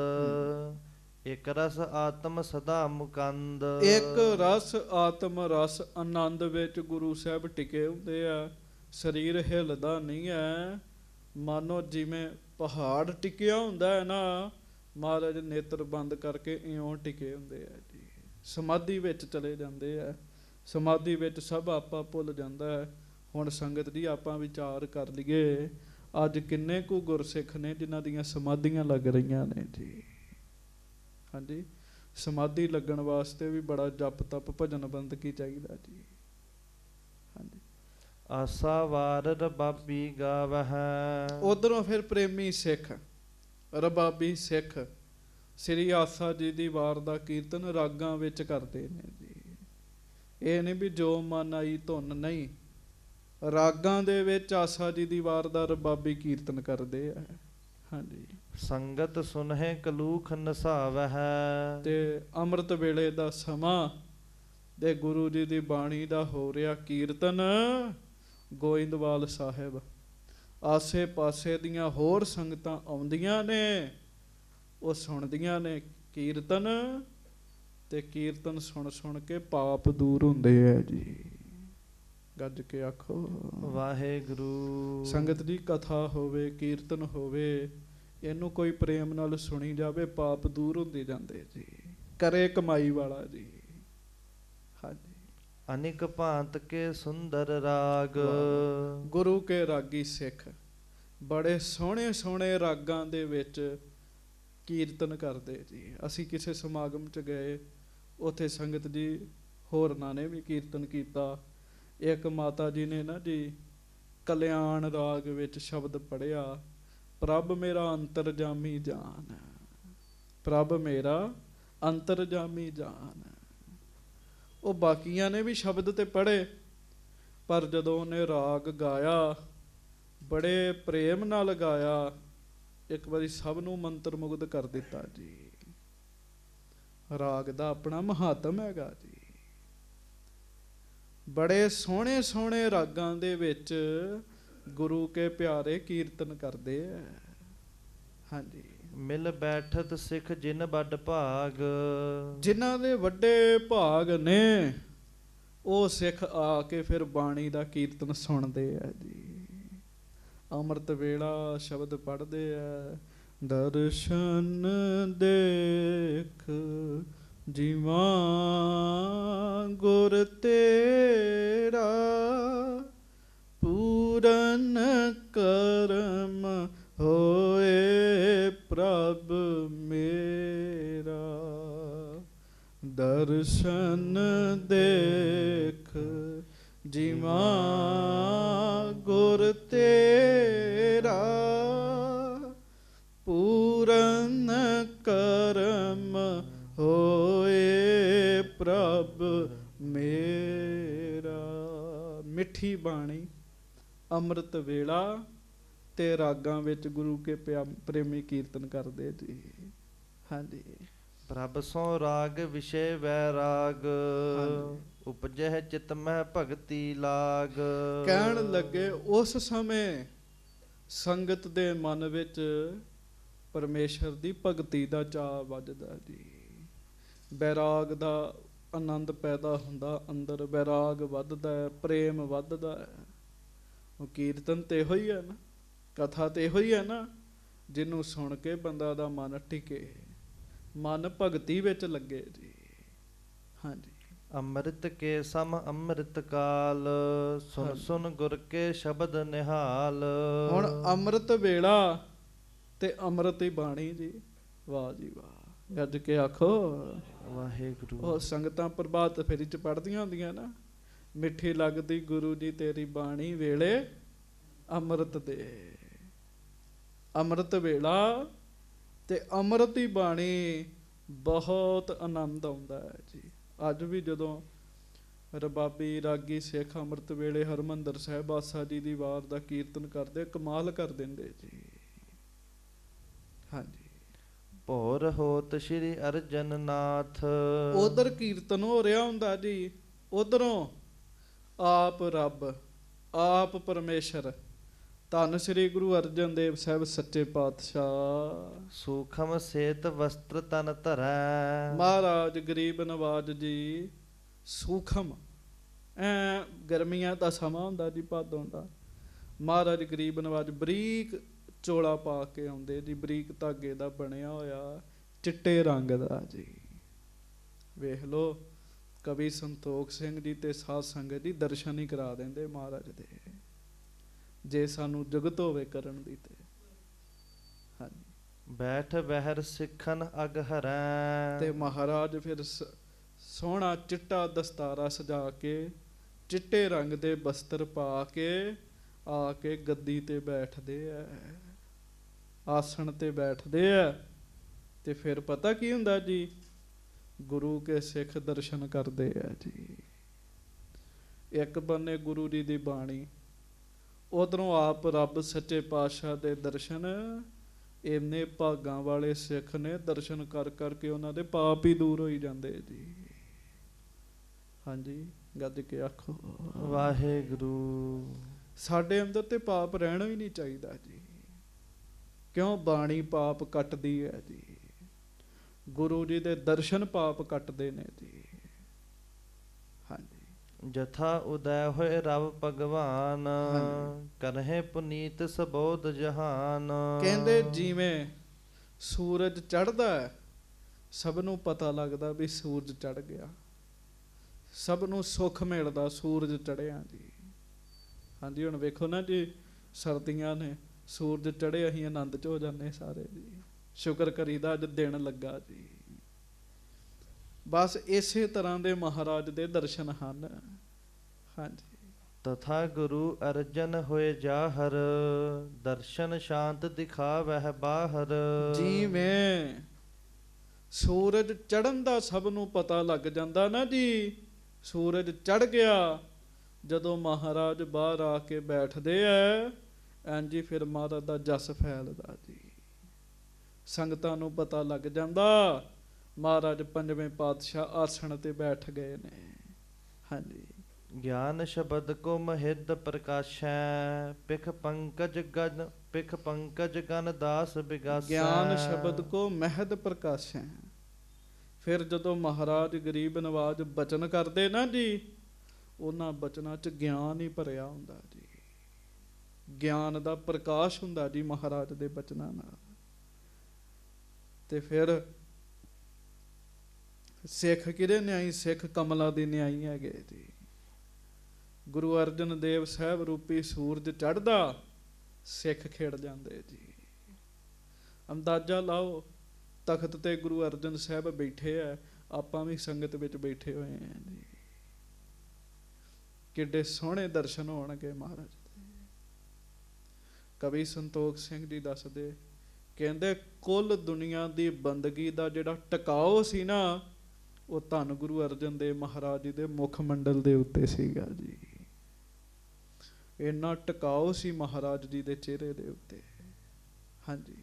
ਇਕ ਰਸ ਆਤਮ ਸਦਾ ਮੁਕੰਦ।
ਇੱਕ ਰਸ ਆਤਮ ਰਸ ਆਨੰਦ ਵਿੱਚ ਗੁਰੂ ਸਾਹਿਬ ਟਿਕੇ ਹੁੰਦੇ ਆ। ਸਰੀਰ ਹਿੱਲਦਾ ਨਹੀਂ ਹੈ, ਮਾਨੋ ਜਿਵੇਂ ਪਹਾੜ ਟਿਕਿਆ ਹੁੰਦਾ ਹੈ ਨਾ, ਮਹਾਰਾਜ ਨੇਤਰ ਬੰਦ ਕਰਕੇ ਇਉਂ ਟਿਕੇ ਹੁੰਦੇ ਆ ਜੀ। ਸਮਾਧੀ ਵਿੱਚ ਚਲੇ ਜਾਂਦੇ ਆ। ਸਮਾਧੀ ਵਿੱਚ ਸਭ ਆਪਾ ਭੁੱਲ ਜਾਂਦਾ ਹੈ। ਹੁਣ ਸੰਗਤ ਜੀ ਆਪਾਂ ਵਿਚਾਰ ਕਰ ਲਈਏ, ਅੱਜ ਕਿੰਨੇ ਕੁ ਗੁਰਸਿੱਖ ਨੇ ਜਿਨ੍ਹਾਂ ਦੀਆਂ ਸਮਾਧੀਆਂ ਲੱਗ ਰਹੀਆਂ ਨੇ ਜੀ। ਹਾਂਜੀ। ਸਮਾਧੀ ਲੱਗਣ ਵਾਸਤੇ ਵੀ ਬੜਾ ਜਪ ਤਪ ਭਜਨ ਬੰਦਗੀ ਚਾਹੀਦਾ ਜੀ। ਹਾਂਜੀ।
ਆਸਾ ਵਾਰ ਰਬਾਬੀ ਗਾਵਹਿ।
ਉਧਰੋਂ ਫਿਰ ਪ੍ਰੇਮੀ ਸਿੱਖ, ਰਬਾਬੀ ਸਿੱਖ ਸ੍ਰੀ ਆਸਾ ਜੀ ਦੀ ਵਾਰ ਦਾ ਕੀਰਤਨ ਰਾਗਾਂ ਵਿੱਚ ਕਰਦੇ ਨੇ ਜੀ। ਇਹ ਨਹੀਂ ਵੀ ਜੋ ਮਨ ਆਈ ਧੁਨ, ਨਹੀਂ, ਰਾਗਾਂ ਦੇ ਵਿੱਚ ਆਸਾ ਜੀ ਦੀ ਵਾਰ ਦਾ ਰਬਾਬੀ ਕੀਰਤਨ ਕਰਦੇ ਆ। ਹਾਂਜੀ।
ਸੰਗਤ ਸੁਨਹਿ ਕਲੂਖ ਨਸਾਵਹਿ।
ਤੇ ਅੰਮ੍ਰਿਤ ਵੇਲੇ ਦਾ ਸਮਾਂ ਤੇ ਗੁਰੂ ਜੀ ਦੀ ਬਾਣੀ ਦਾ ਹੋ ਰਿਹਾ ਕੀਰਤਨ ਗੋਇੰਦਵਾਲ ਸਾਹਿਬ। ਆਸੇ ਪਾਸੇ ਦੀਆਂ ਹੋਰ ਸੰਗਤਾਂ ਆਉਂਦੀਆਂ ਨੇ, ਉਹ ਸੁਣਦੀਆਂ ਨੇ ਕੀਰਤਨ, ਤੇ ਕੀਰਤਨ ਸੁਣ ਸੁਣ ਕੇ ਪਾਪ ਦੂਰ ਹੁੰਦੇ ਆ ਜੀ। ਗੱਜ ਕੇ ਆਖੋ
ਵਾਹਿਗੁਰੂ।
ਸੰਗਤ ਦੀ ਕਥਾ ਹੋਵੇ, ਕੀਰਤਨ ਹੋਵੇ, ਇਹਨੂੰ ਕੋਈ ਪ੍ਰੇਮ ਨਾਲ ਸੁਣੀ ਜਾਵੇ, ਪਾਪ ਦੂਰ ਹੁੰਦੇ ਜਾਂਦੇ ਜੀ। ਕਰੇ ਕਮਾਈ ਵਾਲਾ ਜੀ। ਹਾਂਜੀ।
ਅਨਿਕ ਭਾਂਤ ਕੇ ਸੁੰਦਰ ਰਾਗ।
ਗੁਰੂ ਕੇ ਰਾਗੀ ਸਿੱਖ ਬੜੇ ਸੋਹਣੇ ਸੋਹਣੇ ਰਾਗਾਂ ਦੇ ਵਿੱਚ ਕੀਰਤਨ ਕਰਦੇ ਜੀ। ਅਸੀਂ ਕਿਸੇ ਸਮਾਗਮ 'ਚ ਗਏ, ਉੱਥੇ ਸੰਗਤ ਜੀ ਹੋਰਨਾਂ ਨੇ ਵੀ ਕੀਰਤਨ ਕੀਤਾ। ਇੱਕ ਮਾਤਾ ਜੀ ਨੇ ਨਾ ਜੀ ਕਲਿਆਣ ਰਾਗ ਵਿੱਚ ਸ਼ਬਦ ਪੜ੍ਹਿਆ, ਪ੍ਰਭ ਮੇਰਾ ਅੰਤਰਜਾਮੀ ਜਾਨ, ਪ੍ਰਭ ਮੇਰਾ ਅੰਤਰਜਾਮੀ ਜਾਨ। ਉਹ ਬਾਕੀਆਂ ਨੇ ਵੀ ਸ਼ਬਦ ਤੇ ਪੜ੍ਹੇ, ਪਰ ਜਦੋਂ ਉਹਨੇ ਰਾਗ ਗਾਇਆ ਬੜੇ ਪ੍ਰੇਮ ਨਾਲ ਗਾਇਆ, ਇੱਕ ਵਾਰੀ ਸਭ ਨੂੰ ਮੰਤਰ ਮੁਗਧ ਕਰ ਦਿੱਤਾ ਜੀ। ਰਾਗ ਦਾ ਆਪਣਾ ਮਹਾਤਮ ਹੈਗਾ ਜੀ। ਬੜੇ ਸੋਹਣੇ ਸੋਹਣੇ ਰਾਗਾਂ ਦੇ ਵਿੱਚ ਗੁਰੂ ਕੇ ਪਿਆਰੇ ਕੀਰਤਨ ਕਰਦੇ ਆ। ਹਾਂਜੀ।
ਮਿਲ ਬੈਠਤ ਸਿੱਖ ਜਿਨ ਵੱਡ ਭਾਗ।
ਜਿਨ੍ਹਾਂ ਦੇ ਵੱਡੇ ਭਾਗ ਨੇ ਉਹ ਸਿੱਖ ਆ ਕੇ ਫਿਰ ਬਾਣੀ ਦਾ ਕੀਰਤਨ ਸੁਣਦੇ ਆ ਜੀ। ਅੰਮ੍ਰਿਤ ਵੇਲਾ ਸ਼ਬਦ ਪੜ੍ਹਦੇ ਆ। ਦਰਸ਼ਨ ਦੇਖ ਜੀਵਾਂ ਗੁਰ ਤੇਰਾ, ਪੂਰਨ ਕਰਮ ਹੋਏ ਪ੍ਰਭ ਮੇਰਾ। ਦਰਸ਼ਨ ਦੇਖ ਜੀਵਾਂ ਗੁਰ ਤੇਰਾ, ਪੂਰਨ ਕਰਮ ਹੋਏ ਪ੍ਰਭ ਮੇਰਾ। ਮਿੱਠੀ ਬਾਣੀ, ਅੰਮ੍ਰਿਤ ਵੇਲਾ ਤੇ ਰਾਗਾਂ ਵਿੱਚ ਗੁਰੂ ਕੇ ਪ੍ਰੇਮੀ ਕੀਰਤਨ ਕਰਦੇ ਜੀ। ਹਾਂਜੀ।
ਪ੍ਰਭ ਸੋ ਰਾਗ ਵਿਸ਼ੇ ਵੈਰਾਗ। ਉਪਜਹਿ ਚਿਤ ਮਹਿ ਭਗਤੀ ਲਾਗ।
ਕਹਿਣ ਲੱਗੇ ਉਸ ਸਮੇਂ ਸੰਗਤ ਦੇ ਮਨ ਵਿੱਚ ਪਰਮੇਸ਼ਰ ਦੀ ਭਗਤੀ ਦਾ ਚਾਅ ਵੱਜਦਾ ਜੀ। ਵੈਰਾਗ ਦਾ ਆਨੰਦ ਪੈਦਾ ਹੁੰਦਾ, ਅੰਦਰ ਵੈਰਾਗ ਵੱਧਦਾ ਹੈ, ਪ੍ਰੇਮ ਵੱਧਦਾ ਹੈ। ਉਹ ਕੀਰਤਨ ਤੇ ਇਹੋ ਹੀ ਹੈ ਨਾ, ਕਥਾ ਤੇ ਇਹੋ ਹੀ ਹੈ ਨਾ, ਜਿਹਨੂੰ ਸੁਣ ਕੇ ਬੰਦਾ ਦਾ ਮਨ ਟਿਕੇ, ਮਨ ਭਗਤੀ ਵਿੱਚ ਲੱਗੇ ਜੀ। ਹਾਂਜੀ।
ਅੰਮ੍ਰਿਤ ਕੇ ਸਮ ਅੰਮ੍ਰਿਤ ਕਾਲ। ਸੁਨ ਸੁਨ ਗੁਰ ਕੇ ਸ਼ਬਦ ਨਿਹਾਲ।
ਹੁਣ ਅੰਮ੍ਰਿਤ ਵੇਲਾ ਤੇ ਅੰਮ੍ਰਿਤ ਹੀ ਬਾਣੀ ਜੀ। ਵਾਹ ਜੀ ਵਾਹ, ਗੱਜ ਕੇ ਆਖੋ
ਵਾਹਿਗੁਰੂ।
ਉਹ ਸੰਗਤਾਂ ਪ੍ਰਭਾਤ ਫੇਰੀ ਚ ਪੜ੍ਹਦੀਆਂ ਹੁੰਦੀਆਂ ਨਾ, ਮਿੱਠੀ ਲੱਗਦੀ ਗੁਰੂ ਜੀ ਤੇਰੀ ਬਾਣੀ ਵੇਲੇ ਅੰਮ੍ਰਿਤ ਦੇ। ਅੰਮ੍ਰਿਤ ਵੇਲਾ ਤੇ ਅੰਮ੍ਰਿਤ ਦੀ ਬਾਣੀ ਬਹੁਤ ਆਨੰਦ ਆਉਂਦਾ ਹੈ ਜੀ। ਅੱਜ ਵੀ ਜਦੋਂ ਰਬਾਬੀ ਰਾਗੀ ਸਿੱਖ ਅੰਮ੍ਰਿਤ ਵੇਲੇ ਹਰਿਮੰਦਰ ਸਾਹਿਬ ਆਸਾ ਜੀ ਦੀ ਵਾਰ ਦਾ ਕੀਰਤਨ ਕਰਦੇ, ਕਮਾਲ ਕਰ ਦਿੰਦੇ ਜੀ। ਹਾਂਜੀ।
ਭੋਰ ਹੋਤ ਸ਼੍ਰੀ ਅਰਜਨ ਨਾਥ।
ਉਧਰ ਕੀਰਤਨ ਹੋ ਰਿਹਾ ਹੁੰਦਾ ਜੀ, ਉਧਰੋਂ ਆਪ ਰੱਬ, ਆਪ ਪਰਮੇਸ਼ਰ, ਧੰਨ ਸ੍ਰੀ ਗੁਰੂ ਅਰਜਨ ਦੇਵ ਸਾਹਿਬ ਸੱਚੇ ਪਾਤਸ਼ਾਹ।
ਸੂਖਮ ਸੇਤ ਵਸਤਰ ਤਨ ਧਰੈ।
ਮਹਾਰਾਜ ਗਰੀਬ ਨਵਾਜ ਜੀ ਸੂਖਮ, ਗਰਮੀਆਂ ਦਾ ਸਮਾਂ ਹੁੰਦਾ ਜੀ, ਭਾਦੋਂ ਦਾ। ਮਹਾਰਾਜ ਗਰੀਬ ਨਵਾਜ ਬਰੀਕ ਚੋਲਾ ਪਾ ਕੇ ਆਉਂਦੇ ਜੀ, ਬਰੀਕ ਧਾਗੇ ਦਾ ਬਣਿਆ ਹੋਇਆ, ਚਿੱਟੇ ਰੰਗ ਦਾ ਜੀ। ਵੇਖ ਲੋ, ਕਵੀ ਸੰਤੋਖ ਸਿੰਘ ਜੀ ਤੇ ਸਾਧ ਸੰਗਤ ਜੀ ਦਰਸ਼ਨ ਹੀ ਕਰਾ ਦਿੰਦੇ ਮਹਾਰਾਜ ਦੇ, ਜੇ ਸਾਨੂੰ ਜੁਗਤ ਹੋਵੇ ਕਰਨ ਦੀ ਤੇ। ਹਾਂਜੀ।
ਬੈਠ ਬਹਿਰ ਸਿੱਖਨ ਅਗ ਹਰੈ। ਤੇ
ਮਹਾਰਾਜ ਫਿਰ ਸੋਹਣਾ ਚਿੱਟਾ ਦਸਤਾਰਾ ਸਜਾ ਕੇ, ਚਿੱਟੇ ਰੰਗ ਦੇ ਬਸਤਰ ਪਾ ਕੇ ਆ ਕੇ ਗੱਦੀ ਤੇ ਬੈਠਦੇ ਐ, ਆਸਣ ਤੇ ਬੈਠਦੇ ਐ। ਤੇ ਫਿਰ ਪਤਾ ਕੀ ਹੁੰਦਾ ਜੀ, ਗੁਰੂ ਕੇ ਸਿੱਖ ਦਰਸ਼ਨ ਕਰਦੇ ਆ ਜੀ। ਇੱਕ ਬੰਨੇ ਗੁਰੂ ਜੀ ਦੀ ਬਾਣੀ, ਉਧਰੋਂ ਆਪ ਰੱਬ ਸੱਚੇ ਪਾਤਸ਼ਾਹ ਦੇ ਦਰਸ਼ਨ। ਇੰਨੇ ਭਾਗਾਂ ਵਾਲੇ ਸਿੱਖ ਨੇ, ਦਰਸ਼ਨ ਕਰ ਕਰਕੇ ਉਹਨਾਂ ਦੇ ਪਾਪ ਹੀ ਦੂਰ ਹੋਈ ਜਾਂਦੇ ਜੀ। ਹਾਂਜੀ। ਗੱਜ ਕੇ ਆਖੋ
ਵਾਹਿਗੁਰੂ।
ਸਾਡੇ ਅੰਦਰ ਤੇ ਪਾਪ ਰਹਿਣਾ ਹੀ ਨਹੀਂ ਚਾਹੀਦਾ ਜੀ। ਕਿਉਂ? ਬਾਣੀ ਪਾਪ ਕੱਟਦੀ ਹੈ ਜੀ। ਗੁਰੂ ਜੀ ਦੇ ਦਰਸ਼ਨ ਪਾਪ ਕੱਟਦੇ ਨੇ ਜੀ। ਹਾਂਜੀ।
ਜਥਾ ਉਦੈ ਹੋਏ ਰਬ ਭਗਵਾਨ। ਕਰਹਿ ਪੁਨੀਤ ਸਬੋਧ ਜਹਾਨ।
ਕਹਿੰਦੇ ਜਿਵੇਂ ਸੂਰਜ ਚੜ੍ਹਦਾ ਹੈ ਸਭ ਨੂੰ ਪਤਾ ਲੱਗਦਾ ਵੀ ਸੂਰਜ ਚੜ੍ਹ ਗਿਆ, ਸਭ ਨੂੰ ਸੁੱਖ ਮਿਲਦਾ ਸੂਰਜ ਚੜ੍ਹਿਆ ਜੀ। ਹਾਂਜੀ, ਹੁਣ ਵੇਖੋ ਨਾ ਜੀ, ਸਰਦੀਆਂ ਨੇ, ਸੂਰਜ ਚੜ੍ਹੇ ਅਸੀਂ ਆਨੰਦ 'ਚ ਹੋ ਜਾਂਦੇ ਸਾਰੇ ਜੀ, ਸ਼ੁਕਰ ਕਰੀਦਾ ਅੱਜ ਦਿਨ ਲੱਗਾ ਜੀ। ਬਸ ਇਸੇ ਤਰ੍ਹਾਂ ਦੇ ਮਹਾਰਾਜ ਦੇ ਦਰਸ਼ਨ ਹਨ। ਹਾਂਜੀ।
ਤਥਾ ਗੁਰੂ ਅਰਜਨ ਹੋਏ ਜਾਹਰ, ਦਰਸ਼ਨ ਸ਼ਾਂਤ ਦਿਖਾਵਹਿ ਬਾਹਰ।
ਜਿਵੇਂ ਸੂਰਜ ਚੜ੍ਹਨ ਦਾ ਸਭ ਨੂੰ ਪਤਾ ਲੱਗ ਜਾਂਦਾ ਨਾ ਜੀ, ਸੂਰਜ ਚੜ੍ਹ ਗਿਆ, ਜਦੋਂ ਮਹਾਰਾਜ ਬਾਹਰ ਆ ਕੇ ਬੈਠਦੇ ਐ, ਇੰਝ ਫਿਰ ਮਹਾਰਾਜ ਦਾ ਜਸ ਫੈਲਦਾ ਜੀ। ਸੰਗਤਾਂ ਨੂੰ ਪਤਾ ਲੱਗ ਜਾਂਦਾ ਮਹਾਰਾਜ ਪੰਜਵੇਂ ਪਾਤਸ਼ਾਹ ਆਸਣ ਤੇ ਬੈਠ ਗਏ ਨੇ। ਹਾਂਜੀ।
ਗਿਆਨ ਸ਼ਬਦ ਕੋ ਮਹਿਦ ਪ੍ਰਕਾਸ਼ੈ, ਪਿਖ ਪੰਕਜ ਗਨ ਦਾਸ ਬਿਗਾਸੈ।
ਗਿਆਨ ਸ਼ਬਦ ਕੋ ਮਹਿਦ ਪ੍ਰਕਾਸ਼ੈ। ਫਿਰ ਜਦੋਂ ਮਹਾਰਾਜ ਗਰੀਬ ਨਵਾਜ ਬਚਨ ਕਰਦੇ ਨਾ ਜੀ, ਉਹਨਾਂ ਬਚਨਾਂ 'ਚ ਗਿਆਨ ਹੀ ਭਰਿਆ ਹੁੰਦਾ ਜੀ, ਗਿਆਨ ਦਾ ਪ੍ਰਕਾਸ਼ ਹੁੰਦਾ ਜੀ ਮਹਾਰਾਜ ਦੇ ਬਚਨਾਂ ਨਾਲ। ਤੇ ਫਿਰ ਸਿੱਖ ਕਿਹਦੇ ਨਿਆਈ? ਸਿੱਖ ਕਮਲਾਂ ਦੇ ਨਿਆਈ ਹੈਗੇ ਜੀ। ਗੁਰੂ ਅਰਜਨ ਦੇਵ ਸਾਹਿਬ ਰੂਪੀ ਸੂਰਜ ਚੜ੍ਹਦਾ, ਸਿੱਖ ਖਿੜ ਜਾਂਦੇ ਜੀ। ਅੰਦਾਜ਼ਾ ਲਾਓ, ਤਖਤ ਤੇ ਗੁਰੂ ਅਰਜਨ ਸਾਹਿਬ ਬੈਠੇ ਆ, ਆਪਾਂ ਵੀ ਸੰਗਤ ਵਿੱਚ ਬੈਠੇ ਹੋਏ ਆ ਜੀ। ਕਿੱਡੇ ਸੋਹਣੇ ਦਰਸ਼ਨ ਹੋਣਗੇ ਮਹਾਰਾਜ ਦੇ। ਕਵੀ ਸੰਤੋਖ ਸਿੰਘ ਜੀ ਦੱਸਦੇ, ਕਹਿੰਦੇ ਕੁੱਲ ਦੁਨੀਆ ਦੀ ਬੰਦਗੀ ਦਾ ਜਿਹੜਾ ਟਿਕਾਓ ਸੀ ਨਾ, ਉਹ ਧੰਨ ਗੁਰੂ ਅਰਜਨ ਦੇਵ ਮਹਾਰਾਜ ਜੀ ਦੇ ਮੁੱਖ ਮੰਡਲ ਦੇ ਉੱਤੇ ਸੀਗਾ ਜੀ। ਇੰਨਾ ਟਿਕਾਓ ਸੀ ਮਹਾਰਾਜ ਜੀ ਦੇ ਚਿਹਰੇ ਦੇ ਉੱਤੇ। ਹਾਂਜੀ।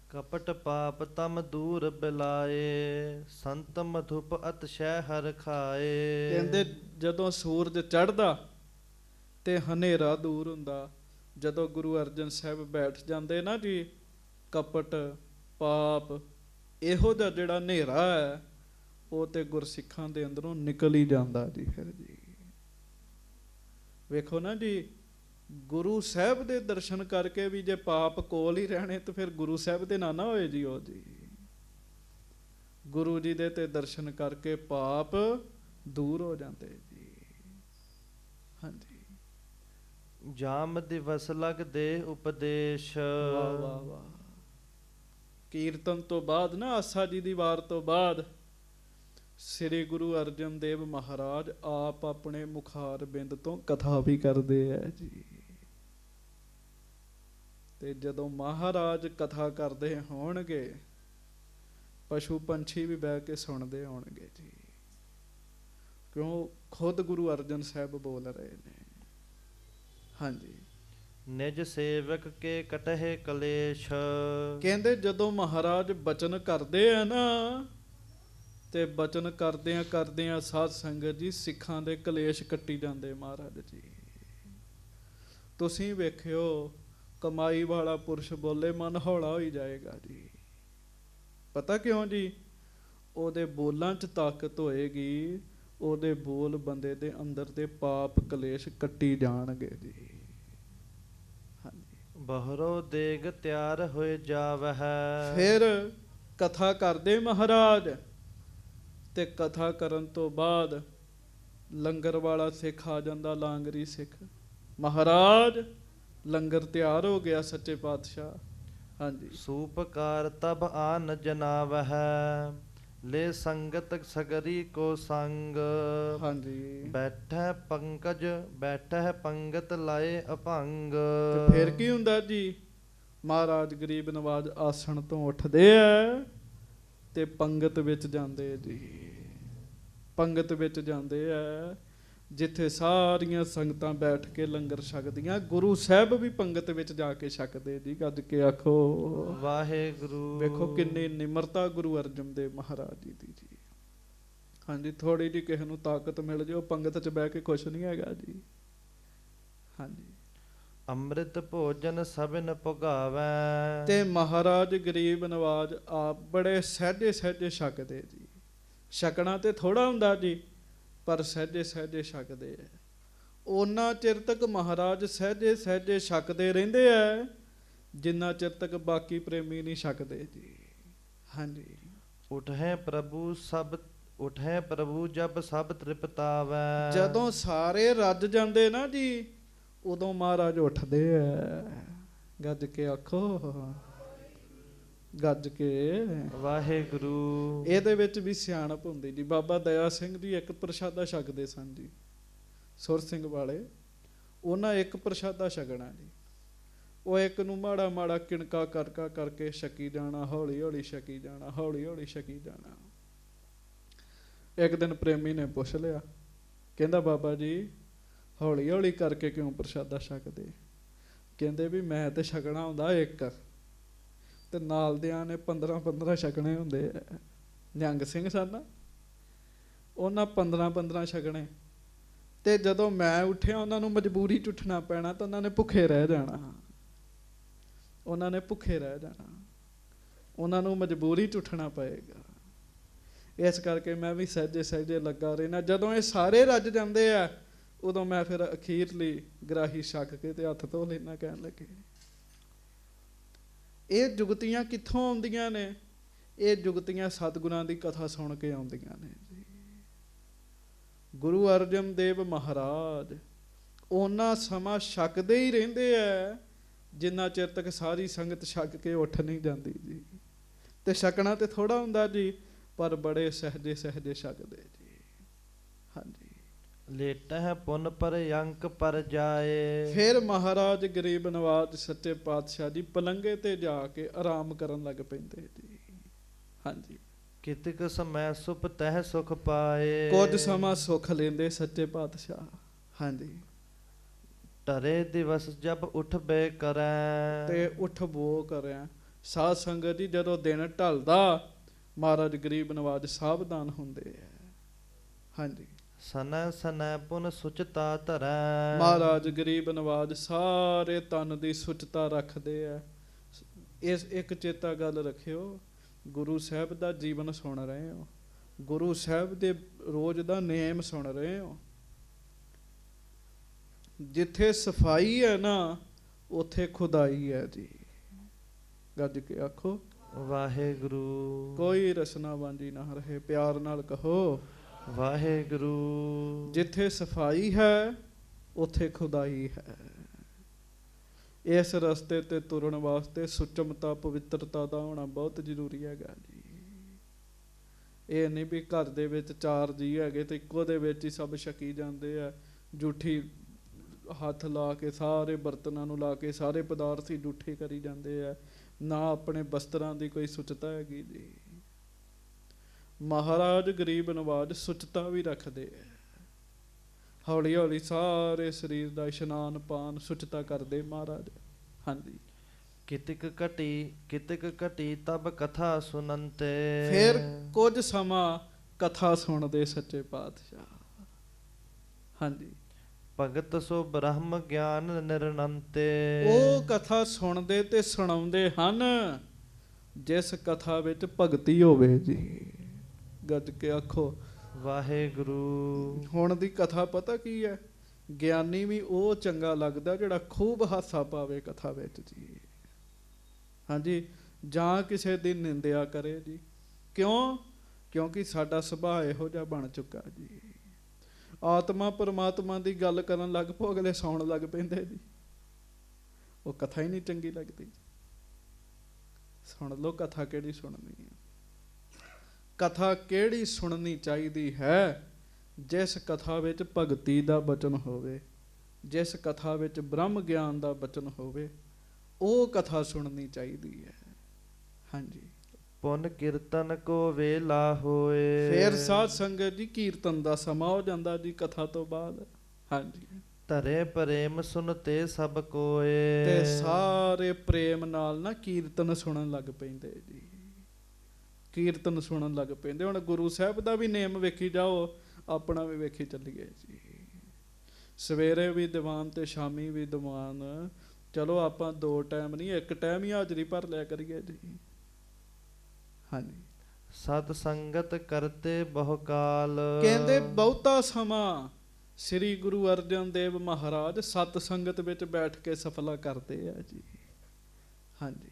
ਕਪਟ ਪਾਪ ਤਮ ਦੂਰ ਬਿਲਾਏ, ਸੰਤ ਮਧੁਪ ਅਤਿਸ਼ੈ ਹਰਿ ਖਾਏ।
ਕਹਿੰਦੇ ਜਦੋਂ ਸੂਰਜ ਚੜ੍ਹਦਾ ਤੇ ਹਨੇਰਾ ਦੂਰ ਹੁੰਦਾ, ਜਦੋਂ ਗੁਰੂ ਅਰਜਨ ਸਾਹਿਬ ਬੈਠ ਜਾਂਦੇ ਨਾ ਜੀ, ਕਪਟ ਪਾਪ ਇਹੋ ਜਿਹਾ ਜਿਹੜਾ ਹਨੇਰਾ ਹੈ, ਉਹ ਤੇ ਗੁਰਸਿੱਖਾਂ ਦੇ ਅੰਦਰੋਂ ਨਿਕਲ ਹੀ ਜਾਂਦਾ ਜੀ। ਫਿਰ ਜੀ ਵੇਖੋ ਨਾ ਜੀ, ਗੁਰੂ ਸਾਹਿਬ ਦੇ ਦਰਸ਼ਨ ਕਰਕੇ ਵੀ ਜੇ ਪਾਪ ਕੋਲ ਹੀ ਰਹਿਣੇ ਤਾਂ ਫਿਰ ਗੁਰੂ ਸਾਹਿਬ ਦੇ ਨਾ ਹੋਏ ਜੀ ਉਹ ਜੀ। ਗੁਰੂ ਜੀ ਦੇ ਤੇ ਦਰਸ਼ਨ ਕਰਕੇ ਪਾਪ ਦੂਰ ਹੋ ਜਾਂਦੇ ਜੀ। ਹਾਂਜੀ।
ਜਾਮ ਦਿਵਸ ਲਗਦੇ ਉਪਦੇਸ਼।
ਵਾਹ ਵਾਹ ਵਾਹ। ਕੀਰਤਨ ਤੋਂ ਬਾਅਦ ਨਾ, ਆਸਾ ਜੀ ਦੀ ਵਾਰ ਤੋਂ ਬਾਅਦ, ਸ੍ਰੀ ਗੁਰੂ ਅਰਜਨ ਦੇਵ ਮਹਾਰਾਜ ਆਪ ਆਪਣੇ ਮੁਖਾਰ ਬਿੰਦ ਤੋਂ ਕਥਾ ਵੀ ਕਰਦੇ ਹੈ ਜੀ। ਤੇ ਜਦੋਂ ਮਹਾਰਾਜ ਕਥਾ ਕਰਦੇ ਹੋਣਗੇ, ਪਸ਼ੂ ਪੰਛੀ ਵੀ ਬਹਿ ਕੇ ਸੁਣਦੇ ਹੋਣਗੇ ਜੀ, ਕਿਉਂ ਖੁਦ ਗੁਰੂ ਅਰਜਨ ਸਾਹਿਬ ਬੋਲ ਰਹੇ ਨੇ। ਹਾਂਜੀ।
ਨਿਜ ਸੇਵਕ ਕੇ ਕਟਹਿ ਕਲੇਸ਼।
ਕਹਿੰਦੇ ਜਦੋਂ ਮਹਾਰਾਜ ਬਚਨ ਕਰਦੇ ਆ ਨਾ, ਤੇ ਬਚਨ ਕਰਦਿਆਂ ਕਰਦਿਆਂ ਸਾਧ ਸੰਗਤ ਜੀ ਸਿੱਖਾਂ ਦੇ ਕਲੇਸ਼ ਕੱਟੀ ਜਾਂਦੇ ਮਹਾਰਾਜ ਜੀ। ਤੁਸੀਂ ਵੇਖਿਓ, ਕਮਾਈ ਵਾਲਾ ਪੁਰਸ਼ ਬੋਲੇ ਮਨ ਹੌਲਾ ਹੋਈ ਜਾਏਗਾ ਜੀ। ਪਤਾ ਕਿਉਂ ਜੀ? ਉਹਦੇ ਬੋਲਾਂ 'ਚ ਤਾਕਤ ਹੋਏਗੀ, ਉਹਦੇ ਬੋਲ ਬੰਦੇ ਦੇ ਅੰਦਰ ਦੇ ਪਾਪ ਕਲੇਸ਼ ਕੱਟੀ ਜਾਣਗੇ ਜੀ। ਹਾਂਜੀ।
ਬਹਰੋ ਦੇਗ ਤਿਆਰ ਹੋਏ ਜਾਵਹਿ।
ਫਿਰ ਕਥਾ ਕਰਦੇ ਮਹਾਰਾਜ, ਤੇ ਕਥਾ ਕਰਨ ਤੋਂ ਬਾਅਦ ਲੰਗਰ ਵਾਲਾ ਸਿੱਖ ਆ ਜਾਂਦਾ, ਲਾਂਗਰੀ ਸਿੱਖ। ਮਹਾਰਾਜ ਲੰਗਰ ਤਿਆਰ ਹੋ ਗਿਆ ਸੱਚੇ ਪਾਤਸ਼ਾਹ। ਹਾਂਜੀ।
ਸੂਪਕਾਰ ਤਬ ਆਨ ਜਨਾਵਹਿ, ਲੈ ਸੰਗਤ ਸਗਰੀ ਕੋ ਸੰਗ।
ਹਾਂਜੀ।
ਬੈਠੈ ਪੰਗਤ ਲਾਏ ਅਭੰਗ।
ਤੇ ਫਿਰ ਕੀ ਹੁੰਦਾ ਜੀ? ਮਹਾਰਾਜ ਗਰੀਬ ਨਵਾਜ ਆਸਣ ਤੋਂ ਉੱਠਦੇ ਆ ਤੇ ਪੰਗਤ ਵਿੱਚ ਜਾਂਦੇ ਜੀ। ਪੰਗਤ ਵਿੱਚ ਜਾਂਦੇ ਆ, ਜਿੱਥੇ ਸਾਰੀਆਂ ਸੰਗਤਾਂ ਬੈਠ ਕੇ ਲੰਗਰ ਛਕਦੀਆਂ, ਗੁਰੂ ਸਾਹਿਬ ਵੀ ਪੰਗਤ ਵਿੱਚ ਜਾ ਕੇ ਛਕਦੇ ਜੀ। ਗੱਜ ਕੇ ਆਖੋ
ਵਾਹਿਗੁਰੂ।
ਵੇਖੋ ਕਿੰਨੀ ਨਿਮਰਤਾ ਗੁਰੂ ਅਰਜਨ ਦੇਵ ਮਹਾਰਾਜ ਜੀ ਦੀ ਜੀ। ਹਾਂਜੀ। ਥੋੜੀ ਜਿਹੀ ਕਿਸੇ ਨੂੰ ਤਾਕਤ ਮਿਲ ਜਾਓ, ਪੰਗਤ 'ਚ ਬਹਿ ਕੇ ਖੁਸ਼ ਨਹੀਂ ਹੈਗਾ ਜੀ। ਹਾਂਜੀ।
ਅੰਮ੍ਰਿਤ ਭੋਜਨ ਸਭਨ ਭੁਗਾਵੈ। ਤੇ
ਮਹਾਰਾਜ ਗਰੀਬ ਨਵਾਜ ਆਪ ਬੜੇ ਸਹਿਜੇ ਸਹਿਜੇ ਛਕਦੇ ਜੀ। ਛਕਣਾ ਤੇ ਥੋੜਾ ਹੁੰਦਾ ਜੀ, ਪਰ ਸਹਿਜੇ ਸਹਿਜੇ ਛਕਦੇ ਆ। ਉਹਨਾਂ ਚਿਰ ਤੱਕ ਮਹਾਰਾਜ ਸਹਿਜੇ ਸਹਿਜੇ ਛਕਦੇ ਰਹਿੰਦੇ ਆ, ਜਿੰਨਾ ਚਿਰ ਤੱਕ ਬਾਕੀ ਪ੍ਰੇਮੀ ਨਹੀਂ ਛਕਦੇ ਜੀ। ਹਾਂਜੀ।
ਉਠੈ ਪ੍ਰਭੂ ਜਬ ਸਭ ਤ੍ਰਿਪਤਾਵੈ।
ਜਦੋਂ ਸਾਰੇ ਰੱਜ ਜਾਂਦੇ ਨਾ ਜੀ, ਉਦੋਂ ਮਹਾਰਾਜ ਉੱਠਦੇ ਐ। ਗੱਜ ਕੇ ਆਖੋ, ਗੱਜ ਕੇ
ਵਾਹਿਗੁਰੂ।
ਇਹਦੇ ਵਿੱਚ ਵੀ ਸਿਆਣਪ ਹੁੰਦੀ ਜੀ। ਬਾਬਾ ਦਇਆ ਸਿੰਘ ਜੀ ਇੱਕ ਪ੍ਰਸ਼ਾਦਾ ਛਕਦੇ ਸਨ ਜੀ, ਸੁਰ ਸਿੰਘ ਵਾਲੇ। ਉਹਨਾਂ ਇੱਕ ਪ੍ਰਸ਼ਾਦਾ ਛਕਣਾ ਜੀ, ਉਹ ਇੱਕ ਨੂੰ ਮਾੜਾ ਮਾੜਾ ਕਿਣਕਾ ਕਰਕਾ ਕਰਕੇ ਛਕੀ ਜਾਣਾ, ਹੌਲੀ ਹੌਲੀ ਛਕੀ ਜਾਣਾ, ਹੌਲੀ ਹੌਲੀ ਛਕੀ ਜਾਣਾ। ਇੱਕ ਦਿਨ ਪ੍ਰੇਮੀ ਨੇ ਪੁੱਛ ਲਿਆ, ਕਹਿੰਦਾ ਬਾਬਾ ਜੀ ਹੌਲੀ ਹੌਲੀ ਕਰਕੇ ਕਿਉਂ ਪ੍ਰਸ਼ਾਦਾ ਛਕਦੇ? ਕਹਿੰਦੇ ਵੀ ਮੈਂ ਤੇ ਛਕਣਾ ਹੁੰਦਾ ਇੱਕ, ਤੇ ਨਾਲ ਦਿਆਂ ਨੇ 15 ਛਕਣੇ ਹੁੰਦੇ ਆ। ਨਿਹੰਗ ਸਿੰਘ ਸਨ, ਉਹਨਾਂ 15 ਛਕਣੇ। ਤੇ ਜਦੋਂ ਮੈਂ ਉੱਠਿਆ ਉਹਨਾਂ ਨੂੰ ਮਜਬੂਰੀ 'ਚ ਉੱਠਣਾ ਪੈਣਾ, ਤਾਂ ਉਹਨਾਂ ਨੇ ਭੁੱਖੇ ਰਹਿ ਜਾਣਾ। ਉਹਨਾਂ ਨੇ ਭੁੱਖੇ ਰਹਿ ਜਾਣਾ, ਉਹਨਾਂ ਨੂੰ ਮਜਬੂਰੀ 'ਚ ਉੱਠਣਾ ਪਏਗਾ। ਇਸ ਕਰਕੇ ਮੈਂ ਵੀ ਸਹਿਜੇ ਸਹਿਜੇ ਲੱਗਾ ਰਹਿਣਾ। ਜਦੋਂ ਇਹ ਸਾਰੇ ਰੱਜ ਜਾਂਦੇ ਆ, ਉਦੋਂ ਮੈਂ ਫਿਰ ਅਖੀਰਲੀ ਗਰਾਹੀ ਛਕ ਕੇ ਤੇ ਹੱਥ ਧੋ ਲੈਣਾ। ਕਹਿਣ ਲੱਗੇ ਇਹ ਜੁਗਤੀਆਂ ਕਿੱਥੋਂ ਆਉਂਦੀਆਂ ਨੇ? ਇਹ ਜੁਗਤੀਆਂ ਸਤਿਗੁਰਾਂ ਦੀ ਕਥਾ ਸੁਣ ਕੇ ਆਉਂਦੀਆਂ ਨੇ ਜੀ। ਗੁਰੂ ਅਰਜਨ ਦੇਵ ਮਹਾਰਾਜ ਉਹਨਾਂ ਸਮਾਂ ਛਕਦੇ ਹੀ ਰਹਿੰਦੇ ਆ ਜਿੰਨਾ ਚਿਰ ਤੱਕ ਸਾਰੀ ਸੰਗਤ ਛਕ ਕੇ ਉੱਠ ਨਹੀਂ ਜਾਂਦੀ ਜੀ। ਤੇ ਛਕਣਾ ਤੇ ਥੋੜਾ ਹੁੰਦਾ ਜੀ, ਪਰ ਬੜੇ ਸਹਿਜੇ ਸਹਿਜੇ ਛਕਦੇ ਜੀ। ਹਾਂਜੀ।
ਲੇਟਹਿ ਪੁਨ ਪਰ ਅੰਕ ਪਰ ਜਾਏ।
ਫਿਰ ਮਹਾਰਾਜ ਗਰੀਬ ਨਵਾਜ ਸੱਚੇ ਪਾਤਸ਼ਾਹ ਜੀ ਪਲੰਗੇ ਤੇ ਜਾ ਕੇ ਆਰਾਮ ਕਰਨ ਲੱਗ ਪੈਂਦੇ ਜੀ। ਹਾਂਜੀ।
ਕਿਤਕ ਸਮੈ ਸੁਪ ਤਹਿ ਸੁਖ ਪਾਏ।
ਕੁਝ ਸਮਾਂ ਸੁੱਖ ਲੈਂਦੇ ਸੱਚੇ ਪਾਤਸ਼ਾਹ। ਹਾਂਜੀ।
ਟਰੇ ਦਿਵਸ ਜਬ ਉਠਬੇ ਕਰੈ। ਤੇ
ਉਠ ਬੋ ਕਰਿਆ। ਸਾਧ ਸੰਗਤ ਜੀ ਜਦੋਂ ਦਿਨ ਢਲਦਾ, ਮਹਾਰਾਜ ਗਰੀਬ ਨਵਾਜ ਸਾਵਧਾਨ ਹੁੰਦੇ ਆ। ਹਾਂਜੀ।
ਸਨੈ ਸਨੈ ਪੁਨ ਸੁਚਤਾ ਧਰੈ।
ਮਹਾਰਾਜ ਗਰੀਬ ਨਵਾਜ ਸਾਰੇ ਤਨ ਦੀ ਸੁਚਤਾ ਰੱਖਦੇ ਆ। ਇਸ ਇੱਕ ਚੇਤਾ ਗੱਲ ਰੱਖਿਓ, ਗੁਰੂ ਸਾਹਿਬ ਦਾ ਜੀਵਨ ਸੁਣ ਰਹੇ ਹੋ, ਗੁਰੂ ਸਾਹਿਬ ਦੇ ਰੋਜ਼ ਦਾ ਨੇਮ ਸੁਣ ਰਹੇ ਹੋ। ਜਿੱਥੇ ਸਫਾਈ ਹੈ ਨਾ, ਉੱਥੇ ਖੁਦਾਈ ਹੈ ਜੀ। ਗੱਜ ਕੇ ਆਖੋ
ਵਾਹਿਗੁਰੂ।
ਕੋਈ ਰਸਨਾ ਵਾਂਝੀ ਨਾ ਰਹੇ, ਪਿਆਰ ਨਾਲ ਕਹੋ
ਵਾਹਿਗੁਰੂ।
ਜਿੱਥੇ ਸਫਾਈ ਹੈ ਉੱਥੇ ਖੁਦਾਈ ਹੈ। ਇਸ ਰਸਤੇ ਤੇ ਤੁਰਨ ਵਾਸਤੇ ਸੁਚਮਤਾ ਪਵਿੱਤਰਤਾ ਦਾ ਹੋਣਾ ਬਹੁਤ ਜ਼ਰੂਰੀ ਹੈਗਾ ਜੀ। ਇਹ ਨਹੀਂ ਵੀ ਘਰ ਦੇ ਵਿੱਚ 4 ਜੀ ਹੈਗੇ ਤੇ ਇੱਕੋ ਦੇ ਵਿੱਚ ਹੀ ਸਭ ਛਕੀ ਜਾਂਦੇ ਆ। ਜੂਠੀ ਹੱਥ ਲਾ ਕੇ ਸਾਰੇ ਬਰਤਨਾਂ ਨੂੰ ਲਾ ਕੇ ਸਾਰੇ ਪਦਾਰਥ ਹੀ ਜੂਠੇ ਕਰੀ ਜਾਂਦੇ ਆ। ਨਾ ਆਪਣੇ ਬਸਤਰਾਂ ਦੀ ਕੋਈ ਸੁਚਤਾ ਹੈਗੀ ਜੀ। ਮਹਾਰਾਜ ਗਰੀਬ ਨਵਾਜ ਸੁਚਤਾ ਵੀ ਰੱਖਦੇ ਆ। ਹੌਲੀ ਹੌਲੀ ਸਾਰੇ ਸਰੀਰ ਦਾ ਇਸ਼ਨਾਨ ਪਾਨ ਸੁਚਤਾ ਕਰਦੇ ਮਹਾਰਾਜ। ਹਾਂਜੀ।
ਕਿਤਕ ਘਟੀ ਤਬ ਕਥਾ ਸੁਨੰਤੇ।
ਫਿਰ ਕੁਝ ਸਮਾਂ ਕਥਾ ਸੁਣਦੇ ਸੱਚੇ ਪਾਤਸ਼ਾਹ। ਹਾਂਜੀ।
ਭਗਤ ਸੋ ਬ੍ਰਹਮ ਗਿਆਨ ਨਿਰਨੰਤੇ।
ਉਹ ਕਥਾ ਸੁਣਦੇ ਤੇ ਸੁਣਾਉਂਦੇ ਹਨ ਜਿਸ ਕਥਾ ਵਿੱਚ ਭਗਤੀ ਹੋਵੇ ਜੀ। ਗੱਜ ਕੇ ਆਖੋ
ਵਾਹਿਗੁਰੂ।
ਹੁਣ ਦੀ ਕਥਾ ਪਤਾ ਕੀ ਹੈ? ਗਿਆਨੀ ਵੀ ਉਹ ਚੰਗਾ ਲੱਗਦਾ ਜਿਹੜਾ ਖੂਬ ਹਾਸਾ ਪਾਵੇ ਕਥਾ ਵਿੱਚ ਜੀ। ਹਾਂਜੀ। ਜਾਂ ਕਿਸੇ ਦੀ ਨਿੰਦਿਆ ਕਰੇ ਜੀ। ਕਿਉਂ? ਕਿਉਂਕਿ ਸਾਡਾ ਸੁਭਾਅ ਇਹੋ ਜਿਹਾ ਬਣ ਚੁੱਕਾ ਜੀ। ਆਤਮਾ ਪਰਮਾਤਮਾ ਦੀ ਗੱਲ ਕਰਨ ਲੱਗ ਪੋ, ਅਗਲੇ ਸੌਣ ਲੱਗ ਪੈਂਦੇ ਜੀ। ਉਹ ਕਥਾ ਹੀ ਨਹੀਂ ਚੰਗੀ ਲੱਗਦੀ। ਸੁਣ ਲਓ ਕਥਾ ਕਿਹੜੀ ਸੁਣਨੀ ਹੈ। ਕਥਾ ਕਿਹੜੀ ਸੁਣਨੀ ਚਾਹੀਦੀ ਹੈ? ਜਿਸ ਕਥਾ ਵਿੱਚ ਭਗਤੀ ਦਾ ਬਚਨ ਹੋਵੇ, ਜਿਸ ਕਥਾ ਵਿੱਚ ਬ੍ਰਹਮ ਗਿਆਨ ਦਾ ਬਚਨ ਹੋਵੇ, ਉਹ ਕਥਾ ਸੁਣਨੀ ਚਾਹੀਦੀ ਹੈ। ਹਾਂਜੀ।
ਪੁਨ ਕੀਰਤਨ ਕੋ ਵੇਲਾ ਹੋਏ।
ਫਿਰ ਸਾਧ ਸੰਗਤ ਜੀ ਕੀਰਤਨ ਦਾ ਸਮਾਂ ਹੋ ਜਾਂਦਾ ਜੀ ਕਥਾ ਤੋਂ ਬਾਅਦ। ਹਾਂਜੀ।
ਧਰੇ ਪ੍ਰੇਮ ਸੁਨਤੇ ਸਭ ਕੋਏ।
ਤੇ ਸਾਰੇ ਪ੍ਰੇਮ ਨਾਲ ਨਾ ਕੀਰਤਨ ਸੁਣਨ ਲੱਗ ਪੈਂਦੇ ਜੀ। ਕੀਰਤਨ ਸੁਣਨ ਲੱਗ ਪੈਂਦੇ। ਹੁਣ ਗੁਰੂ ਸਾਹਿਬ ਦਾ ਵੀ ਨੇਮ ਵੇਖੀ ਜਾਓ, ਆਪਣਾ ਵੀ ਵੇਖੀ ਚੱਲੀਏ ਜੀ। ਸਵੇਰੇ ਵੀ ਦੀਵਾਨ ਤੇ ਸ਼ਾਮੀ ਵੀ ਦੀਵਾਨ। ਚਲੋ ਆਪਾਂ 2 ਟਾਈਮ ਨਹੀਂ, 1 ਟਾਈਮ ਹੀ ਹਾਜ਼ਰੀ ਭਰ ਲਿਆ ਕਰੀਏ ਜੀ। ਹਾਂਜੀ।
ਸਤ ਸੰਗਤ ਕਰਤੇ ਬਹੁ ਕਾਲ।
ਕਹਿੰਦੇ ਬਹੁਤਾ ਸਮਾਂ ਸ੍ਰੀ ਗੁਰੂ ਅਰਜਨ ਦੇਵ ਮਹਾਰਾਜ ਸਤ ਸੰਗਤ ਵਿੱਚ ਬੈਠ ਕੇ ਸਫਲਾ ਕਰਦੇ ਆ ਜੀ। ਹਾਂਜੀ।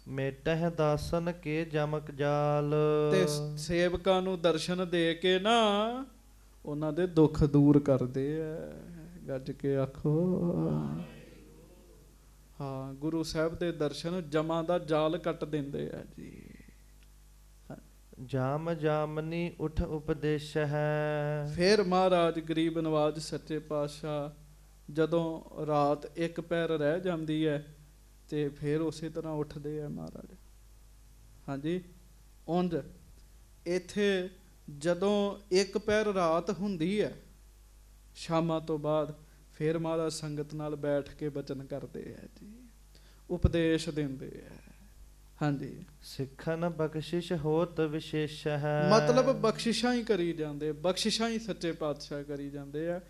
ਮੇਟਹਿ ਦਾਸਨ ਕੇ ਜਮਕ ਜਾਲ।
ਤੇ ਸੇਵਕਾਂ ਨੂੰ ਦਰਸ਼ਨ ਦੇ ਕੇ ਨਾ ਉਹਨਾਂ ਦੇ ਦੁੱਖ ਦੂਰ ਕਰਦੇ ਆ। ਗੱਜ ਕੇ ਆਖੋ ਹਾਂ, ਗੁਰੂ ਸਾਹਿਬ ਦੇ ਦਰਸ਼ਨ ਜਮਾਂ ਦਾ ਜਾਲ ਕੱਟ ਦਿੰਦੇ ਆ ਜੀ।
ਜਾਮ ਜਾਮਨੀ ਉਠ ਉਪਦੇਸ਼ ਹੈ।
ਫਿਰ ਮਹਾਰਾਜ ਗਰੀਬ ਨਵਾਜ ਸੱਚੇ ਪਾਤਸ਼ਾਹ ਜਦੋਂ ਰਾਤ ਇੱਕ ਪੈਰ ਰਹਿ ਜਾਂਦੀ ਹੈ ਤੇ ਫਿਰ ਉਸੇ ਤਰ੍ਹਾਂ ਉੱਠਦੇ ਆ ਮਹਾਰਾਜ। ਹਾਂਜੀ, ਉਂਝ ਇੱਥੇ ਜਦੋਂ ਇੱਕ ਪੈਰ ਰਾਤ ਹੁੰਦੀ ਹੈ ਸ਼ਾਮਾਂ ਤੋਂ ਬਾਅਦ ਫਿਰ ਮਹਾਰਾਜ ਸੰਗਤ ਨਾਲ ਬੈਠ ਕੇ ਬਚਨ ਕਰਦੇ ਆ ਜੀ, ਉਪਦੇਸ਼ ਦਿੰਦੇ ਆ। ਹਾਂਜੀ,
ਸਿੱਖਨ ਬਖਸ਼ਿਸ਼ ਹੋਤ ਵਿਸ਼ੇਸ਼ ਹੈ।
ਮਤਲਬ ਬਖਸ਼ਿਸ਼ਾਂ ਹੀ ਕਰੀ ਜਾਂਦੇ, ਬਖਸ਼ਿਸ਼ਾਂ ਹੀ ਸੱਚੇ ਪਾਤਸ਼ਾਹ ਕਰੀ ਜਾਂਦੇ ਆ।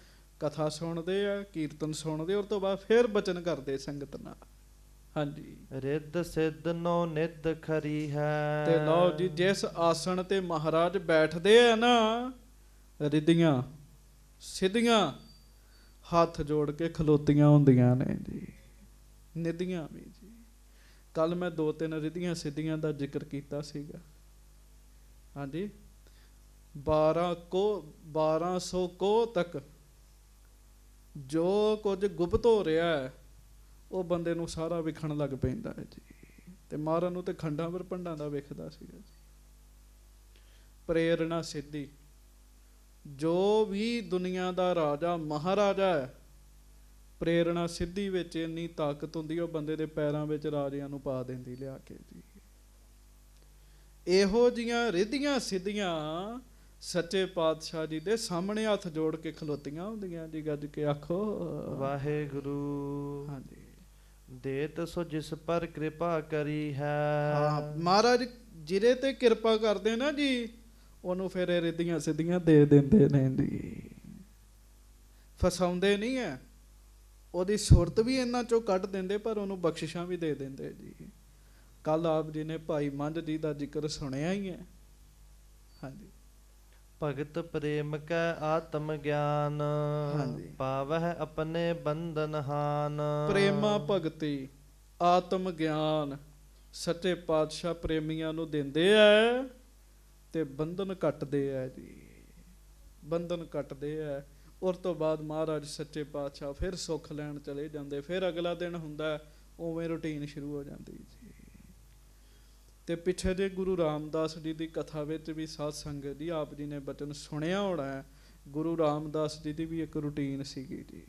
ਕਥਾ ਸੁਣਦੇ ਆ, ਕੀਰਤਨ ਸੁਣਦੇ, ਉਸ ਤੋਂ ਬਾਅਦ ਫਿਰ ਬਚਨ ਕਰਦੇ ਸੰਗਤ ਨਾਲ। ਹਾਂਜੀ,
ਰਿੱਧ ਸਿੱਧ ਨੋ ਨਿੱਧ ਖਰੀ ਹੈ।
ਤੇ ਲਓ ਜੀ, ਜਿਸ ਆਸਣ ਤੇ ਮਹਾਰਾਜ ਬੈਠਦੇ ਆ ਨਾ, ਰਿੱਧੀਆਂ ਸਿੱਧੀਆਂ ਹੱਥ ਜੋੜ ਕੇ ਖਲੋਤੀਆਂ ਹੁੰਦੀਆਂ ਨੇ ਜੀ, ਨਿੱਧੀਆਂ ਵੀ ਜੀ। ਕੱਲ ਮੈਂ 2-3 ਰਿੱਧੀਆਂ ਸਿੱਧੀਆਂ ਦਾ ਜ਼ਿਕਰ ਕੀਤਾ ਸੀਗਾ। ਹਾਂਜੀ, 1200 ਕੋਹ ਤੱਕ ਜੋ ਕੁਝ ਗੁਪਤ ਹੋ ਰਿਹਾ ਹੈ ਉਹ ਬੰਦੇ ਨੂੰ ਸਾਰਾ ਵਿਖਣ ਲੱਗ ਪੈਂਦਾ ਹੈ ਜੀ। ਤੇ ਮਹਾਰਾਜ ਨੂੰ ਤੇ ਖੰਡਾਂ ਪਰ ਭੰਡਾਂ ਦਾ ਵੇਖਦਾ ਸੀਗਾ ਜੀ। ਪ੍ਰੇਰਣਾ ਸਿੱਧੀ, ਜੋ ਵੀ ਦੁਨੀਆ ਦਾ ਰਾਜਾ ਮਹਾਰਾਜਾ ਹੈ, ਪ੍ਰੇਰਣਾ ਸਿੱਧੀ ਵਿੱਚ ਇੰਨੀ ਤਾਕਤ ਹੁੰਦੀ ਉਹ ਬੰਦੇ ਦੇ ਪੈਰਾਂ ਵਿੱਚ ਰਾਜਿਆਂ ਨੂੰ ਪਾ ਦਿੰਦੀ ਲਿਆ ਕੇ ਜੀ। ਇਹੋ ਜੀਆਂ ਰਿੱਧੀਆਂ ਸਿੱਧੀਆਂ ਸੱਚੇ ਪਾਤਸ਼ਾਹ ਜੀ ਦੇ ਸਾਹਮਣੇ ਹੱਥ ਜੋੜ ਕੇ ਖਲੋਤੀਆਂ ਹੁੰਦੀਆਂ ਜੀ। ਗੱਜ ਕੇ ਆਖੋ
ਵਾਹਿਗੁਰੂ।
ਹਾਂਜੀ,
ਦੇਤ ਸੋ ਜਿਸ ਪਰ ਕਿਰਪਾ ਕਰੀ ਹੈ।
ਹਾਂ, ਮਹਾਰਾਜ ਜਿਹਦੇ ਤੇ ਕਿਰਪਾ ਕਰਦੇ ਨਾ ਜੀ ਉਹਨੂੰ ਫਿਰ ਇਹ ਰਿੱਧੀਆਂ ਸਿੱਧੀਆਂ ਦੇ ਦਿੰਦੇ ਨੇ ਜੀ, ਫਸਾਉਂਦੇ ਨਹੀਂ ਹੈ। ਉਹਦੀ ਸੁਰਤ ਵੀ ਇਹਨਾਂ ਚੋਂ ਕੱਢ ਦਿੰਦੇ, ਪਰ ਉਹਨੂੰ ਬਖਸ਼ਿਸ਼ਾਂ ਵੀ ਦੇ ਦਿੰਦੇ ਜੀ। ਕੱਲ ਆਪ ਜੀ ਨੇ ਭਾਈ ਮੰਝ ਜੀ ਦਾ ਜ਼ਿਕਰ ਸੁਣਿਆ ਹੀ ਹੈ। ਹਾਂਜੀ,
ਭਗਤ ਪ੍ਰੇਮ ਕੈ ਆਤਮ ਗਿਆਨ।
ਹਾਂਜੀ,
ਪਾਵਹਿ ਆਪਣੇ ਬੰਧਨ ਹਾਨ।
ਪ੍ਰੇਮਾ ਭਗਤੀ ਆਤਮ ਗਿਆਨ ਸੱਚੇ ਪਾਤਸ਼ਾਹ ਪ੍ਰੇਮੀਆਂ ਨੂੰ ਦਿੰਦੇ ਆ ਤੇ ਬੰਧਨ ਕੱਟਦੇ ਆ ਜੀ, ਬੰਧਨ ਕੱਟਦੇ ਆ। ਉਸ ਤੋਂ ਬਾਅਦ ਮਹਾਰਾਜ ਸੱਚੇ ਪਾਤਸ਼ਾਹ ਫਿਰ ਸੁੱਖ ਲੈਣ ਚਲੇ ਜਾਂਦੇ। ਫਿਰ ਅਗਲਾ ਦਿਨ ਹੁੰਦਾ, ਉਵੇਂ ਰੂਟੀਨ ਸ਼ੁਰੂ ਹੋ ਜਾਂਦੀ ਜੀ। ਤੇ ਪਿੱਛੇ ਜੇ ਗੁਰੂ ਰਾਮਦਾਸ ਜੀ ਦੀ ਕਥਾ ਵਿੱਚ ਵੀ ਸਾਧ ਸੰਗਤ ਜੀ ਆਪ ਜੀ ਨੇ ਬਚਨ ਸੁਣਿਆ ਹੋਣਾ ਹੈ। ਗੁਰੂ ਰਾਮਦਾਸ ਜੀ ਦੀ ਵੀ ਇੱਕ ਰੂਟੀਨ ਸੀਗੀ ਜੀ।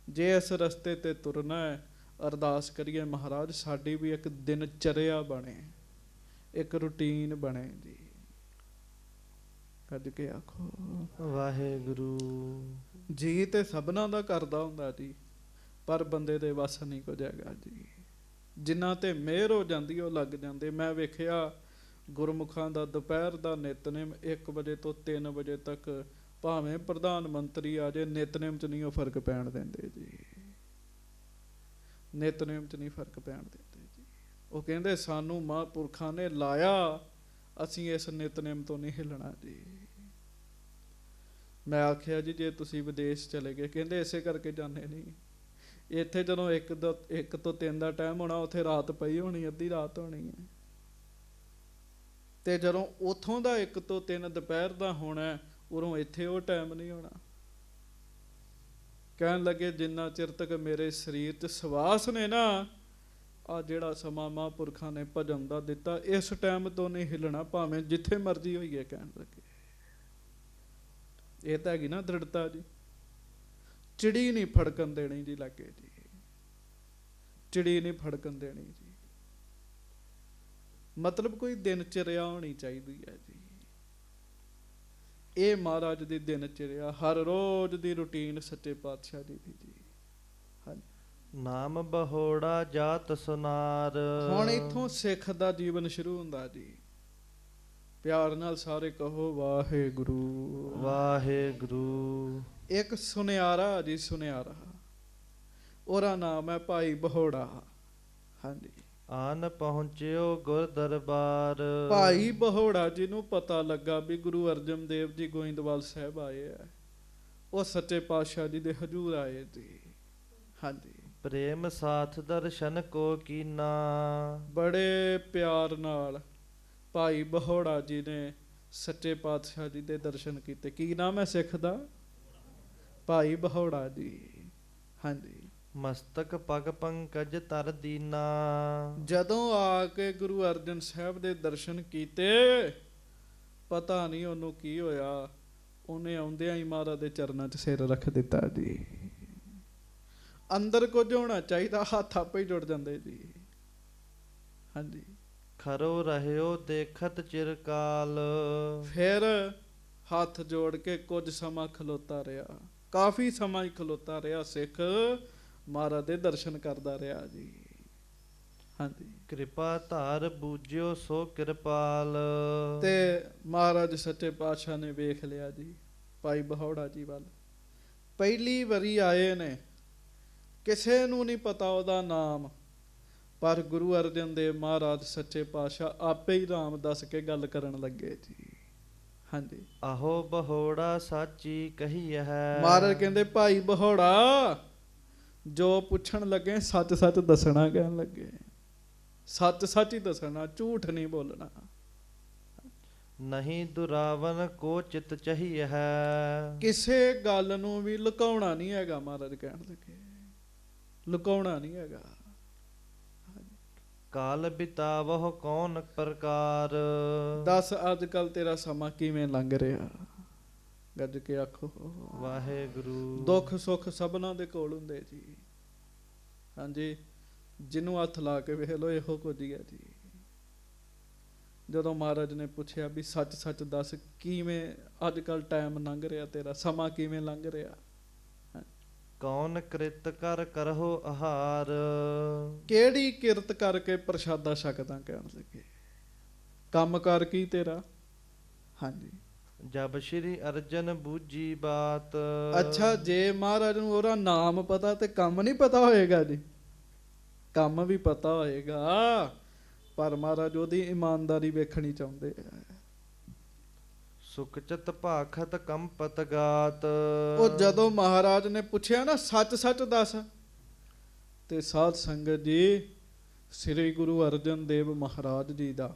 ਜੇ ਇਸ ਰਸਤੇ ਤੇ ਤੁਰਨਾ ਹੈ, ਅਰਦਾਸ ਕਰੀਏ ਮਹਾਰਾਜ ਸਾਡੀ ਵੀ ਇੱਕ ਦਿਨਚਰਿਆ ਬਣੇ, ਇੱਕ ਰੂਟੀਨ ਬਣੇ ਜੀ। ਕੱਢ ਕੇ ਆਖੋ
ਵਾਹਿਗੁਰੂ।
ਜੀ ਤੇ ਸਭਨਾਂ ਦਾ ਕਰਦਾ ਹੁੰਦਾ ਜੀ, ਪਰ ਬੰਦੇ ਦੇ ਵੱਸ ਨਹੀਂ ਕੁਝ ਹੈਗਾ ਜੀ। ਜਿਨ੍ਹਾਂ ਤੇ ਮਿਹਰ ਹੋ ਜਾਂਦੀ ਉਹ ਲੱਗ ਜਾਂਦੇ। ਮੈਂ ਵੇਖਿਆ ਗੁਰਮੁਖਾਂ ਦਾ ਦੁਪਹਿਰ ਦਾ ਨਿਤਨੇਮ 1 ਵਜੇ ਤੋਂ 3 ਵਜੇ ਤੱਕ, ਭਾਵੇਂ ਪ੍ਰਧਾਨ ਮੰਤਰੀ ਆ ਜੇ, ਨਿਤਨੇਮ 'ਚ ਨਹੀਂ ਉਹ ਫਰਕ ਪੈਣ ਦਿੰਦੇ ਜੀ। ਨਿਤਨੇਮ 'ਚ ਨਹੀਂ ਫਰਕ ਪੈਣ ਦਿੰਦੇ ਜੀ। ਉਹ ਕਹਿੰਦੇ ਸਾਨੂੰ ਮਹਾਂਪੁਰਖਾਂ ਨੇ ਲਾਇਆ, ਅਸੀਂ ਇਸ ਨਿਤਨੇਮ ਤੋਂ ਨਹੀਂ ਹਿੱਲਣਾ ਜੀ। ਮੈਂ ਆਖਿਆ ਜੀ ਜੇ ਤੁਸੀਂ ਵਿਦੇਸ਼ ਚਲੇ ਗਏ, ਕਹਿੰਦੇ ਇਸੇ ਕਰਕੇ ਜਾਂਦੇ ਨਹੀਂ। ਇੱਥੇ ਜਦੋਂ 1 ਤੋਂ 3 ਦਾ ਟਾਈਮ ਹੋਣਾ, ਉੱਥੇ ਰਾਤ ਪਈ ਹੋਣੀ, ਅੱਧੀ ਰਾਤ ਹੋਣੀ ਹੈ। ਤੇ ਜਦੋਂ ਉੱਥੋਂ ਦਾ 1 ਤੋਂ 3 ਦੁਪਹਿਰ ਦਾ ਹੋਣਾ, ਉਰੋਂ ਇੱਥੇ ਉਹ ਟਾਈਮ ਨਹੀਂ ਹੋਣਾ। ਕਹਿਣ ਲੱਗੇ ਜਿੰਨਾ ਚਿਰ ਤੱਕ ਮੇਰੇ ਸਰੀਰ 'ਚ ਸਵਾਸ ਨੇ ਨਾ, ਆ ਜਿਹੜਾ ਸਮਾਂ ਮਹਾਂਪੁਰਖਾਂ ਨੇ ਭਜਨ ਦਾ ਦਿੱਤਾ, ਇਸ ਟਾਈਮ ਤੋਂ ਨਹੀਂ ਹਿੱਲਣਾ, ਭਾਵੇਂ ਜਿੱਥੇ ਮਰਜ਼ੀ ਹੋਈਏ। ਕਹਿਣ ਲੱਗੇ ਇਹ ਤਾਂ ਹੈਗੀ ਨਾ ਦ੍ਰਿੜਤਾ ਜੀ। ਚਿੜੀ ਨਹੀਂ ਫੜਕਣ ਦੇਣੀ ਜੀ ਲਾਗੇ ਜੀ, ਚਿੜੀ ਨਹੀਂ ਫੜਕਣ ਦੇਣੀ ਜੀ। ਮਤਲਬ ਕੋਈ ਦਿਨਚਰਿਆ ਹੋਣੀ ਚਾਹੀਦੀ ਹੈ ਜੀ। ਇਹ ਮਹਾਰਾਜ ਦੀ ਦਿਨਚਰਿਆ, ਹਰ ਰੋਜ਼ ਦੀ ਰੂਟੀਨ ਸੱਚੇ ਪਾਤਸ਼ਾਹ ਜੀ ਦੀ ਜੀ। ਹਾਂਜੀ,
ਨਾਮ ਬਹੋੜਾ ਜਾਤ ਸੁਨਾਰ।
ਹੁਣ ਇੱਥੋਂ ਸਿੱਖ ਦਾ ਜੀਵਨ ਸ਼ੁਰੂ ਹੁੰਦਾ ਜੀ। ਪਿਆਰ ਨਾਲ ਸਾਰੇ ਕਹੋ ਵਾਹਿਗੁਰੂ
ਵਾਹਿਗੁਰੂ।
ਇੱਕ ਸੁਨਿਆਰਾ ਜੀ, ਸੁਨਿਆਰਾ, ਉਹਦਾ ਨਾਮ ਹੈ ਭਾਈ ਬਹੋੜਾ। ਹਾਂਜੀ,
ਆਨ ਪਹੁੰਚਿਓ ਗੁਰ ਦਰਬਾਰ।
ਭਾਈ ਬਹੋੜਾ ਜੀ ਨੂੰ ਪਤਾ ਲੱਗਾ ਵੀ ਗੁਰੂ ਅਰਜਨ ਦੇਵ ਜੀ ਗੋਇੰਦਵਾਲ ਸਾਹਿਬ ਆਏ ਆ। ਉਹ ਸੱਚੇ ਪਾਤਸ਼ਾਹ ਜੀ ਦੇ ਹਜ਼ੂਰ ਆਏ ਜੀ। ਹਾਂਜੀ,
ਪ੍ਰੇਮ ਸਾਥ ਦਰਸ਼ਨ ਕੋ ਕੀਨਾ।
ਬੜੇ ਪਿਆਰ ਨਾਲ ਭਾਈ ਬਹੋੜਾ ਜੀ ਨੇ ਸੱਚੇ ਪਾਤਸ਼ਾਹ ਜੀ ਦੇ ਦਰਸ਼ਨ ਕੀਤੇ। ਕੀ ਨਾਮ ਹੈ ਸਿੱਖ ਦਾ? ਭਾਈ ਬਹੋੜਾ ਜੀ। ਹਾਂਜੀ।
ਮਸਤਕ ਪਗ ਪੰਕਜ ਤਰ ਦੀਨਾ।
ਜਦੋਂ ਆ ਕੇ ਗੁਰੂ ਅਰਜਨ ਸਾਹਿਬ ਦੇ ਦਰਸ਼ਨ ਕੀਤੇ, ਪਤਾ ਨਹੀਂ ਉਹਨੂੰ ਕੀ ਹੋਇਆ, ਉਹਨੇ ਆਉਂਦਿਆਂ ਹੀ ਮਹਾਰਾਜ ਦੇ ਚਰਨਾਂ 'ਚ ਸਿਰ ਰੱਖ ਦਿੱਤਾ ਜੀ। ਅੰਦਰ ਕੁਝ ਹੋਣਾ ਚਾਹੀਦਾ, ਹੱਥ ਆਪੇ ਹੀ ਜੁੜ ਜਾਂਦੇ ਜੀ। ਹਾਂਜੀ।
ਖਰੋ ਰਹਿਓ ਦੇਖਤ ਚਿਰਕਾਲ।
ਫਿਰ ਹੱਥ ਜੋੜ ਕੇ ਕੁਝ ਸਮਾਂ ਖਲੋਤਾ ਰਿਹਾ, ਕਾਫੀ ਸਮਾਂ ਹੀ ਖਲੋਤਾ ਰਿਹਾ ਸਿੱਖ, ਮਹਾਰਾਜ ਦੇ ਦਰਸ਼ਨ ਕਰਦਾ ਰਿਹਾ ਜੀ। ਹਾਂਜੀ।
ਕਿਰਪਾ ਧਾਰ ਬੂਝਿਓ ਸੋ ਕਿਰਪਾਲ।
ਤੇ ਮਹਾਰਾਜ ਸੱਚੇ ਪਾਤਸ਼ਾਹ ਨੇ ਵੇਖ ਲਿਆ ਜੀ ਭਾਈ ਬਹੋੜਾ ਜੀ ਵੱਲ। ਪਹਿਲੀ ਵਾਰੀ ਆਏ ਨੇ, ਕਿਸੇ ਨੂੰ ਨਹੀਂ ਪਤਾ ਉਹਦਾ ਨਾਮ, ਪਰ ਗੁਰੂ ਅਰਜਨ ਦੇਵ ਮਹਾਰਾਜ ਸੱਚੇ ਪਾਤਸ਼ਾਹ ਆਪੇ ਹੀ ਰਾਮ ਦੱਸ ਕੇ ਗੱਲ ਕਰਨ ਲੱਗੇ ਜੀ। ਹਾਂਜੀ।
ਆਹੋ ਬਹੋੜਾ ਸਾਚੀ ਕਹੀ ਹੈ।
ਮਹਾਰਾਜ ਕਹਿੰਦੇ ਭਾਈ ਬਹੋੜਾ, ਜੋ ਪੁੱਛਣ ਲੱਗੇ ਸੱਚ ਸੱਚ ਦੱਸਣਾ, ਕਹਿਣ ਲੱਗੇ ਸੱਚ ਸੱਚ ਹੀ ਦੱਸਣਾ, ਝੂਠ ਨਹੀਂ ਬੋਲਣਾ।
ਨਹੀਂ ਦੁਰਾਵਨ ਕੋ ਚਿਤ ਚਾਹੀਏ ਹੈ।
ਕਿਸੇ ਗੱਲ ਨੂੰ ਵੀ ਲੁਕਾਉਣਾ ਨਹੀਂ ਹੈਗਾ, ਮਹਾਰਾਜ ਕਹਿਣ ਲੱਗੇ ਲੁਕਾਉਣਾ ਨਹੀਂ ਹੈਗਾ।
ਕਾਲ ਬਿਤਾਵਹੁ ਕੌਣ ਪ੍ਰਕਾਰ।
ਦੱਸ ਅੱਜ ਕੱਲ ਤੇਰਾ ਸਮਾਂ ਕਿਵੇਂ ਲੰਘ ਰਿਹਾ? ਗੱਜ ਕੇ ਆਖੋ
ਵਾਹਿਗੁਰੂ।
ਦੁੱਖ ਸੁੱਖ ਸਭਨਾਂ ਦੇ ਕੋਲ ਹੁੰਦੇ ਜੀ। ਹਾਂਜੀ। ਜਿਹਨੂੰ ਹੱਥ ਲਾ ਕੇ ਵੇਖ ਲੋ ਇਹੋ ਕੁਝ ਹੀ ਹੈ ਜੀ। ਜਦੋਂ ਮਹਾਰਾਜ ਨੇ ਪੁੱਛਿਆ ਵੀ ਸੱਚ ਸੱਚ ਦੱਸ, ਕਿਵੇਂ ਅੱਜ ਕੱਲ ਟਾਈਮ ਲੰਘ ਰਿਹਾ ਤੇਰਾ, ਸਮਾਂ ਕਿਵੇਂ ਲੰਘ ਰਿਹਾ?
ਕੌਣ ਕਿਰਤ ਕਰ ਕਰਹੁ ਆਹਾਰ।
ਕਿਹੜੀ ਕਿਰਤ ਕਰਕੇ ਪ੍ਰਸ਼ਾਦਾ ਛਕਦਾ, ਕਹਿਣ ਲੱਗੇ ਕੰਮ ਕਰ ਕੀ ਤੇਰਾ? ਹਾਂਜੀ।
ਜਬ ਸ਼੍ਰੀ ਅਰਜਨ ਬੂਝੀ ਬਾਤ।
ਅੱਛਾ, ਜੇ ਮਹਾਰਾਜ ਨੂੰ ਉਹਦਾ ਨਾਮ ਪਤਾ ਤੇ ਕੰਮ ਨਹੀਂ ਪਤਾ ਹੋਏਗਾ ਜੀ? ਕੰਮ ਵੀ ਪਤਾ ਹੋਏਗਾ, ਪਰ ਮਹਾਰਾਜ ਉਹਦੀ ਇਮਾਨਦਾਰੀ ਵੇਖਣੀ ਚਾਹੁੰਦੇ ਆ।
ਸੁਖਚਤ ਭਾਖਤ ਕੰਪਤ ਗਾਤ।
ਉਹ ਜਦੋਂ ਮਹਾਰਾਜ ਨੇ ਪੁੱਛਿਆ ਨਾ ਸੱਚ ਸੱਚ ਦੱਸ, ਤੇ ਸਾਧ ਸੰਗਤ ਜੀ, ਸ੍ਰੀ ਗੁਰੂ ਅਰਜਨ ਦੇਵ ਮਹਾਰਾਜ ਜੀ ਦਾ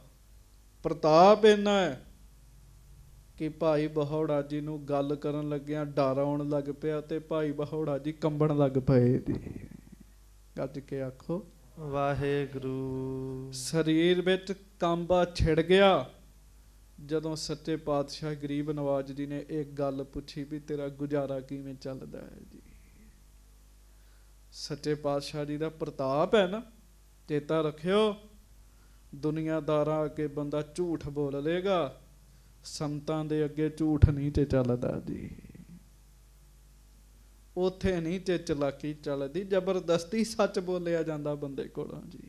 ਪ੍ਰਤਾਪ ਇੰਨਾ ਹੈ ਕਿ ਭਾਈ ਬਹੋੜਾ ਜੀ ਨੂੰ ਗੱਲ ਕਰਨ ਲੱਗਿਆਂ ਡਰ ਆਉਣ ਲੱਗ ਪਿਆ, ਤੇ ਭਾਈ ਬਹੋੜਾ ਜੀ ਕੰਬਣ ਲੱਗ ਪਏ ਜੀ। ਗੱਜ ਕੇ ਆਖੋ
ਵਾਹਿਗੁਰੂ।
ਸਰੀਰ ਵਿੱਚ ਕਾਂਬਾ ਛਿੜ ਗਿਆ ਜਦੋਂ ਸੱਚੇ ਪਾਤਸ਼ਾਹ ਗਰੀਬ ਨਵਾਜ ਜੀ ਨੇ ਇੱਕ ਗੱਲ ਪੁੱਛੀ ਵੀ ਤੇਰਾ ਗੁਜ਼ਾਰਾ ਕਿਵੇਂ ਚੱਲਦਾ ਹੈ ਜੀ। ਸੱਚੇ ਪਾਤਸ਼ਾਹ ਜੀ ਦਾ ਪ੍ਰਤਾਪ ਹੈ ਨਾ, ਚੇਤਾ ਰੱਖਿਓ। ਦੁਨੀਆਦਾਰਾਂ ਅੱਗੇ ਬੰਦਾ ਝੂਠ ਬੋਲ ਲੇਗਾ, ਸੰਤਾਂ ਦੇ ਅੱਗੇ ਝੂਠ ਨਹੀਂ ਤੇ ਚੱਲਦਾ ਜੀ। ਉੱਥੇ ਨਹੀਂ ਤੇ ਚਲਾਕੀ ਚੱਲਦੀ, ਜ਼ਬਰਦਸਤੀ ਸੱਚ ਬੋਲਿਆ ਜਾਂਦਾ ਬੰਦੇ ਕੋਲੋਂ ਜੀ।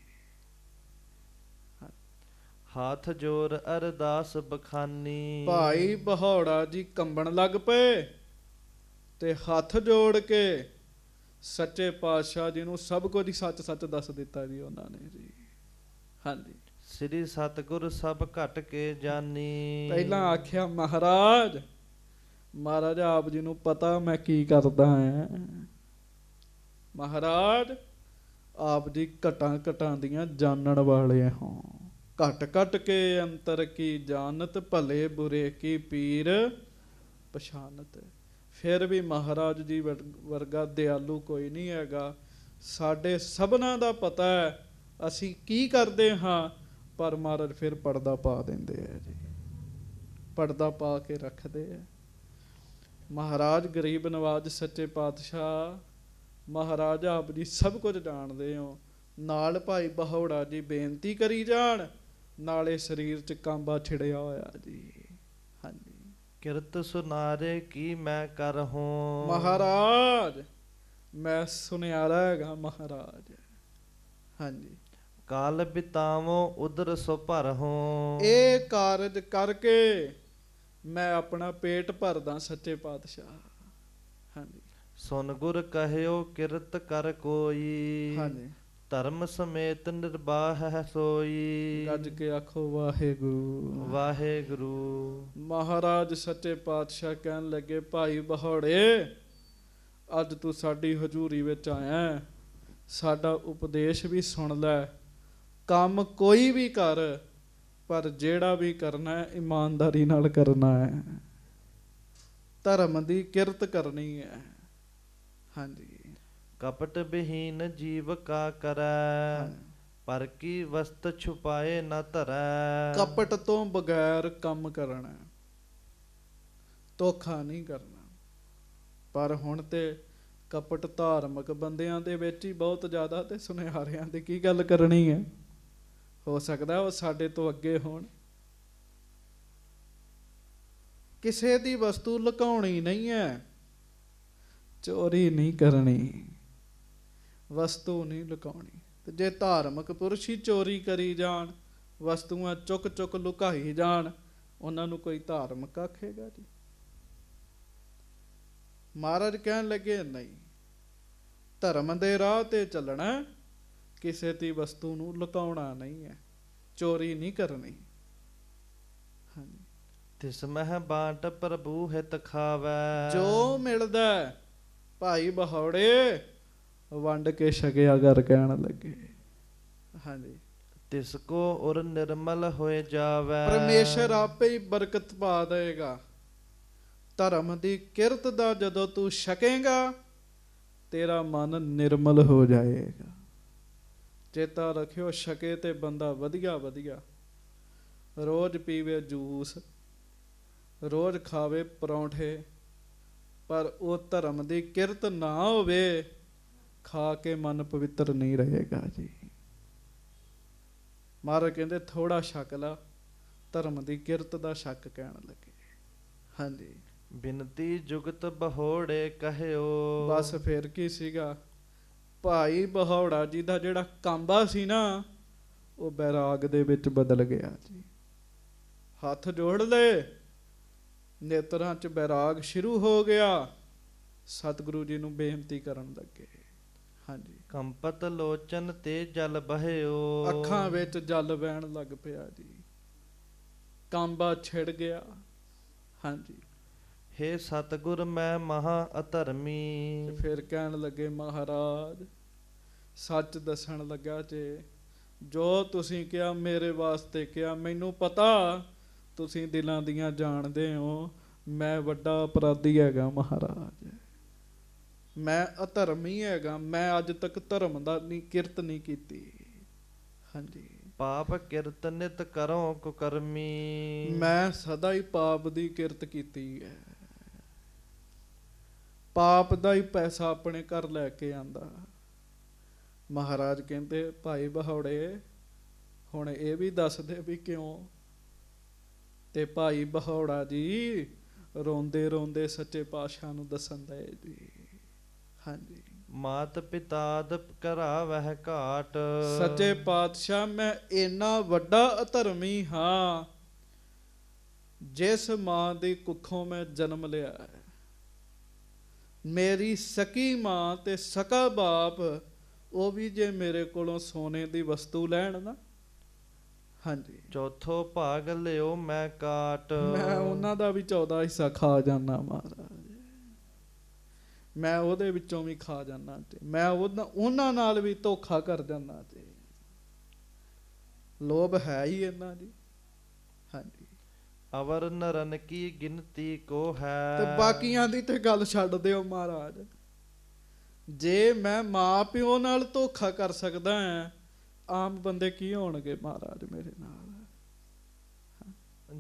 ਹੱਥ ਜੋਰ ਅਰਦਾਸ ਬਖਾਨੀ।
ਭਾਈ ਬਹੋੜਾ ਜੀ ਕੰਬਣ ਲੱਗ ਪਏ ਤੇ ਹੱਥ ਜੋੜ ਕੇ ਸੱਚੇ ਪਾਤਸ਼ਾਹ ਜੀ ਨੂੰ ਸਭ ਕੁਝ ਸੱਚ ਸੱਚ ਦੱਸ ਦਿੱਤਾ ਜੀ ਉਹਨਾਂ ਨੇ ਜੀ। ਹਾਂਜੀ।
ਸ੍ਰੀ ਸਤਿਗੁਰ ਸਭ ਘਟ ਕੇ ਜਾਨੀ।
ਪਹਿਲਾਂ ਆਖਿਆ ਮਹਾਰਾਜ, ਮਹਾਰਾਜ ਆਪ ਜੀ ਨੂੰ ਪਤਾ ਮੈਂ ਕੀ ਕਰਦਾ ਹਾਂ। ਮਹਾਰਾਜ ਆਪ ਜੀ ਘਟਾਂ ਘਟਾਂ ਦੀਆਂ ਜਾਣਨ ਵਾਲੇ ਹੋ। ਘਟ ਘਟ ਕੇ ਅੰਤਰ ਕੀ ਜਾਣਤ, ਭਲੇ ਬੁਰੇ ਕੀ ਪੀਰ ਪਛਾਨਤ। ਫਿਰ ਵੀ ਮਹਾਰਾਜ ਜੀ ਵਰਗਾ ਦਿਆਲੂ ਕੋਈ ਨਹੀਂ ਹੈਗਾ। ਸਾਡੇ ਸਭਨਾਂ ਦਾ ਪਤਾ ਹੈ ਅਸੀਂ ਕੀ ਕਰਦੇ ਹਾਂ, ਪਰ ਮਹਾਰਾਜ ਫਿਰ ਪਰਦਾ ਪਾ ਦਿੰਦੇ ਆ ਜੀ, ਪਰਦਾ ਪਾ ਕੇ ਰੱਖਦੇ ਆ। ਮਹਾਰਾਜ ਗਰੀਬ ਨਵਾਜ ਸੱਚੇ ਪਾਤਸ਼ਾਹ ਮਹਾਰਾਜ ਆਪ ਜੀ ਸਭ ਕੁਝ ਜਾਣਦੇ ਹੋ। ਨਾਲ ਭਾਈ ਬਹੋੜਾ ਜੀ ਬੇਨਤੀ ਕਰੀ ਜਾਣ, ਨਾਲੇ ਸਰੀਰ 'ਚ ਕਾਂਬਾ ਛਿੜਿਆ ਹੋਇਆ ਜੀ। ਹਾਂਜੀ।
ਕਿਰਤ ਸੁਨਾਰੇ ਕੀ ਮੈਂ ਕਰਹੂੰ।
ਮਹਾਰਾਜ ਮੈਂ ਸੁਨਿਆਰਾ ਹੈਗਾ ਮਹਾਰਾਜ। ਹਾਂਜੀ।
ਕਾਲ ਬਿਤਾਵੋ ਉਦਰ ਸੋ ਭਰਹੂੰ।
ਇਹ ਕਾਰਜ ਕਰਕੇ ਮੈਂ ਆਪਣਾ ਪੇਟ ਭਰਦਾ ਸੱਚੇ ਪਾਤਸ਼ਾਹ। ਹਾਂਜੀ।
ਸੁਨ ਗੁਰ ਕਹਿਓ ਕਿਰਤ ਕਰ ਕੋਈ।
ਹਾਂਜੀ।
ਧਰਮ ਸਮੇਤ ਨਿਰਬਾਹ ਹੈ ਸੋਈ।
ਗੱਜ ਕੇ ਆਖੋ ਵਾਹਿਗੁਰੂ
ਵਾਹਿਗੁਰੂ।
ਮਹਾਰਾਜ ਸੱਚੇ ਪਾਤਸ਼ਾਹ ਕਹਿਣ ਲੱਗੇ ਭਾਈ ਬਹੋੜੇ, ਅੱਜ ਤੂੰ ਸਾਡੀ ਹਜ਼ੂਰੀ ਵਿੱਚ ਆਇਆ ਸਾਡਾ ਉਪਦੇਸ਼ ਵੀ ਸੁਣ ਲੈ, ਕੰਮ ਕੋਈ ਵੀ ਕਰ, ਪਰ ਜਿਹੜਾ ਵੀ ਕਰਨਾ ਹੈ ਇਮਾਨਦਾਰੀ ਨਾਲ ਕਰਨਾ ਹੈ, ਧਰਮ ਦੀ ਕਿਰਤ ਕਰਨੀ ਹੈ। ਹਾਂਜੀ।
ਕਪਟ ਬਿਹੀਨ ਜੀਵ ਕਾ ਕਰੈ, ਪਰ ਕੀ ਵਸਤ ਛੁਪਾਏ ਨਾ ਧਰੈ।
ਕਪਟ ਤੋਂ ਬਗੈਰ ਕੰਮ ਕਰਨਾ, ਧੋਖਾ ਨਹੀਂ ਕਰਨਾ। ਪਰ ਹੁਣ ਤੇ ਕਪਟ ਧਾਰਮਿਕ ਬੰਦਿਆਂ ਦੇ ਵਿੱਚ ਹੀ ਬਹੁਤ ਜ਼ਿਆਦਾ, ਤੇ ਸੁਨਿਆਰਿਆਂ ਦੀ ਕੀ ਗੱਲ ਕਰਨੀ ਹੈ। ਹੋ ਸਕਦਾ ਉਹ ਸਾਡੇ ਤੋਂ ਅੱਗੇ ਹੋਣ। ਕਿਸੇ ਦੀ ਵਸਤੂ ਲੁਕਾਉਣੀ ਨਹੀਂ ਹੈ, ਚੋਰੀ ਨਹੀਂ ਕਰਨੀ, ਵਸਤੂ ਨਹੀਂ ਲੁਕਾਉਣੀ। ਤੇ ਜੇ ਧਾਰਮਿਕ ਪੁਰਸ਼ ਹੀ ਚੋਰੀ ਕਰੀ ਜਾਣ, ਵਸਤੂਆਂ ਚੁੱਕ ਚੁੱਕ ਲੁਕਾਈ ਜਾਣ, ਉਹਨਾਂ ਨੂੰ ਕੋਈ ਧਾਰਮਿਕ ਆਖੇਗਾ ਜੀ। ਮਹਾਰਾਜ ਕਹਿਣ ਲੱਗੇ ਨਹੀਂ, ਧਰਮ ਦੇ ਰਾਹ ਤੇ ਚੱਲਣਾ, ਕਿਸੇ ਦੀ ਵਸਤੂ ਨੂੰ ਲੁਕਾਉਣਾ ਨਹੀਂ ਹੈ, ਚੋਰੀ ਨਹੀਂ ਕਰਨੀ। ਹਾਂਜੀ।
ਤਿਸ ਮਹਿ ਬਾਟ ਪ੍ਰਭੂ ਹਿਤ ਖਾਵੈ,
ਜੋ ਮਿਲਦਾ ਭਾਈ ਬਹੌੜੇ ਵੰਡ ਕੇ ਛਕਿਆ ਕਰ, ਕਹਿਣ ਲੱਗੇ। ਹਾਂਜੀ।
ਤਿਸ ਕੋ ਉਰ ਨਿਰਮਲ ਹੋਏ ਜਾਵੈ,
ਪਰਮੇਸ਼ਰ ਆਪੇ ਹੀ ਬਰਕਤ ਪਾ ਦੇਗਾ। ਧਰਮ ਦੀ ਕਿਰਤ ਦਾ ਜਦੋਂ ਤੂੰ ਛਕੇਗਾ, ਤੇਰਾ ਮਨ ਨਿਰਮਲ ਹੋ ਜਾਏਗਾ। ਚੇਤਾ ਰੱਖਿਓ, ਛਕੇ ਤੇ ਬੰਦਾ ਵਧੀਆ ਵਧੀਆ, ਰੋਜ਼ ਪੀਵੇ ਜੂਸ, ਰੋਜ਼ ਖਾਵੇ ਪਰੌਂਠੇ, ਪਰ ਉਹ ਧਰਮ ਦੀ ਕਿਰਤ ਨਾ ਹੋਵੇ, ਖਾ ਕੇ ਮਨ ਪਵਿੱਤਰ ਨਹੀਂ ਰਹੇਗਾ ਜੀ। ਮਹਾਰਾਜ ਕਹਿੰਦੇ ਥੋੜਾ ਛਕ ਲਾ, ਧਰਮ ਦੀ ਕਿਰਤ ਦਾ ਛਕ, ਕਹਿਣ ਲੱਗੇ। ਹਾਂਜੀ।
ਬਿਨਤੀ ਜੁਗਤ ਬਹੋੜੇ ਕਹਿਓ।
ਬਸ ਫਿਰ ਕੀ ਸੀਗਾ, ਭਾਈ ਬਹੌੜਾ ਜੀ ਦਾ ਜਿਹੜਾ ਕਾਂਬਾ ਸੀ ਨਾ, ਉਹ ਬੈਰਾਗ ਦੇ ਵਿੱਚ ਬਦਲ ਗਿਆ ਜੀ। ਹੱਥ ਜੋੜ ਲਏ, ਨੇਤਰਾਂ 'ਚ ਬੈਰਾਗ ਸ਼ੁਰੂ ਹੋ ਗਿਆ, ਸਤਿਗੁਰੂ ਜੀ ਨੂੰ ਬੇਨਤੀ ਕਰਨ ਲੱਗੇ। ਹਾਂਜੀ।
ਕੰਪਤ ਲੋਚਨ ਤੇ ਜਲ ਬਹਿਓ।
ਅੱਖਾਂ ਵਿੱਚ ਜਲ ਵਹਿਣ ਲੱਗ ਪਿਆ ਜੀ, ਕਾਂਬਾ ਛਿੜ ਗਿਆ। ਹਾਂਜੀ।
ਹੇ ਸਤਿਗੁਰ ਮੈਂ ਮਹਾ ਅਧਰਮੀ।
ਫਿਰ ਕਹਿਣ ਲੱਗੇ, ਮਹਾਰਾਜ ਸੱਚ ਦੱਸਣ ਲੱਗਾ ਜੇ, ਜੋ ਤੁਸੀਂ ਕਿਹਾ ਮੇਰੇ ਵਾਸਤੇ ਕਿਹਾ, ਮੈਨੂੰ ਪਤਾ ਤੁਸੀਂ ਦਿਲਾਂ ਦੀਆਂ ਜਾਣਦੇ ਹੋ, ਮੈਂ ਵੱਡਾ ਅਪਰਾਧੀ ਹੈਗਾ ਮਹਾਰਾਜ, ਮੈਂ ਅਧਰਮੀ ਹੈਗਾ, ਮੈਂ ਅੱਜ ਤੱਕ ਧਰਮ ਦਾ ਕਿਰਤ ਨਹੀਂ ਕੀਤੀ। ਹਾਂਜੀ।
ਪਾਪ ਕਿਰਤ ਨਿਤ ਕਰੋ ਕੁਕਰਮੀ।
ਮੈਂ ਸਦਾ ਹੀ ਪਾਪ ਦੀ ਕਿਰਤ ਕੀਤੀ ਹੈ, ਪਾਪ ਦਾ ਹੀ ਪੈਸਾ ਆਪਣੇ ਘਰ ਲੈ ਕੇ ਆਂਦਾ। ਮਹਾਰਾਜ ਕਹਿੰਦੇ ਭਾਈ ਬਹੌੜੇ ਹੁਣ ਇਹ ਵੀ ਦੱਸ ਦੇ ਵੀ ਕਿਉਂ। ਤੇ ਭਾਈ ਬਹੌੜਾ ਜੀ ਰੋਂਦੇ ਰੋਂਦੇ ਸੱਚੇ ਪਾਤਸ਼ਾਹ ਨੂੰ ਦੱਸਣ ਦਏ ਜੀ। ਹਾਂਜੀ।
ਮਾਤ ਪਿਤਾਦ ਕਰਾਵਹਿ ਘਾਟ।
ਸੱਚੇ ਪਾਤਸ਼ਾਹ ਮੈਂ ਇੰਨਾ ਵੱਡਾ ਅਧਰਮੀ ਹਾਂ, ਜਿਸ ਮਾਂ ਦੀ ਕੁੱਖੋਂ ਮੈਂ ਜਨਮ ਲਿਆ ਹੈ, ਮੇਰੀ ਸਕੀ ਮਾਂ ਤੇ ਸਕਾ ਬਾਪ, ਉਹ ਵੀ ਜੇ ਮੇਰੇ ਕੋਲੋਂ ਸੋਨੇ ਦੀ ਵਸਤੂ ਲੈਣ ਨਾ, ਹਾਂਜੀ,
ਚੌਥੋ ਭਾਗ ਲਿਓ ਮੈਂ ਕਾਟ।
ਮੈਂ ਉਹਨਾਂ ਦਾ ਵੀ 14 ਹਿੱਸਾ ਖਾ ਜਾਨਾ ਮਹਾਰਾਜ, ਮੈਂ ਉਹਦੇ ਵਿੱਚੋਂ ਵੀ ਖਾ ਜਾਨਾ, ਤੇ ਮੈਂ ਉਹਨਾਂ ਨਾਲ ਵੀ ਧੋਖਾ ਕਰ ਜਾਨਾ, ਤੇ ਲੋਭ ਹੈ ਹੀ ਇਹਨਾਂ ਦੀ। ਹਾਂਜੀ।
ਅਵਰ ਨਰਨ ਕੀ ਗਿਣਤੀ ਕੋ ਹੈ।
ਤੇ ਬਾਕੀਆਂ ਦੀ ਤੇ ਗੱਲ ਛੱਡ ਦਿਓ ਮਹਾਰਾਜ, ਜੇ ਮੈਂ ਮਾਂ ਪਿਓ ਨਾਲ ਧੋਖਾ ਕਰ ਸਕਦਾ ਹਾਂ, ਆਮ ਬੰਦੇ ਕੀ ਹੋਣਗੇ ਮਹਾਰਾਜ ਮੇਰੇ ਨਾਲ।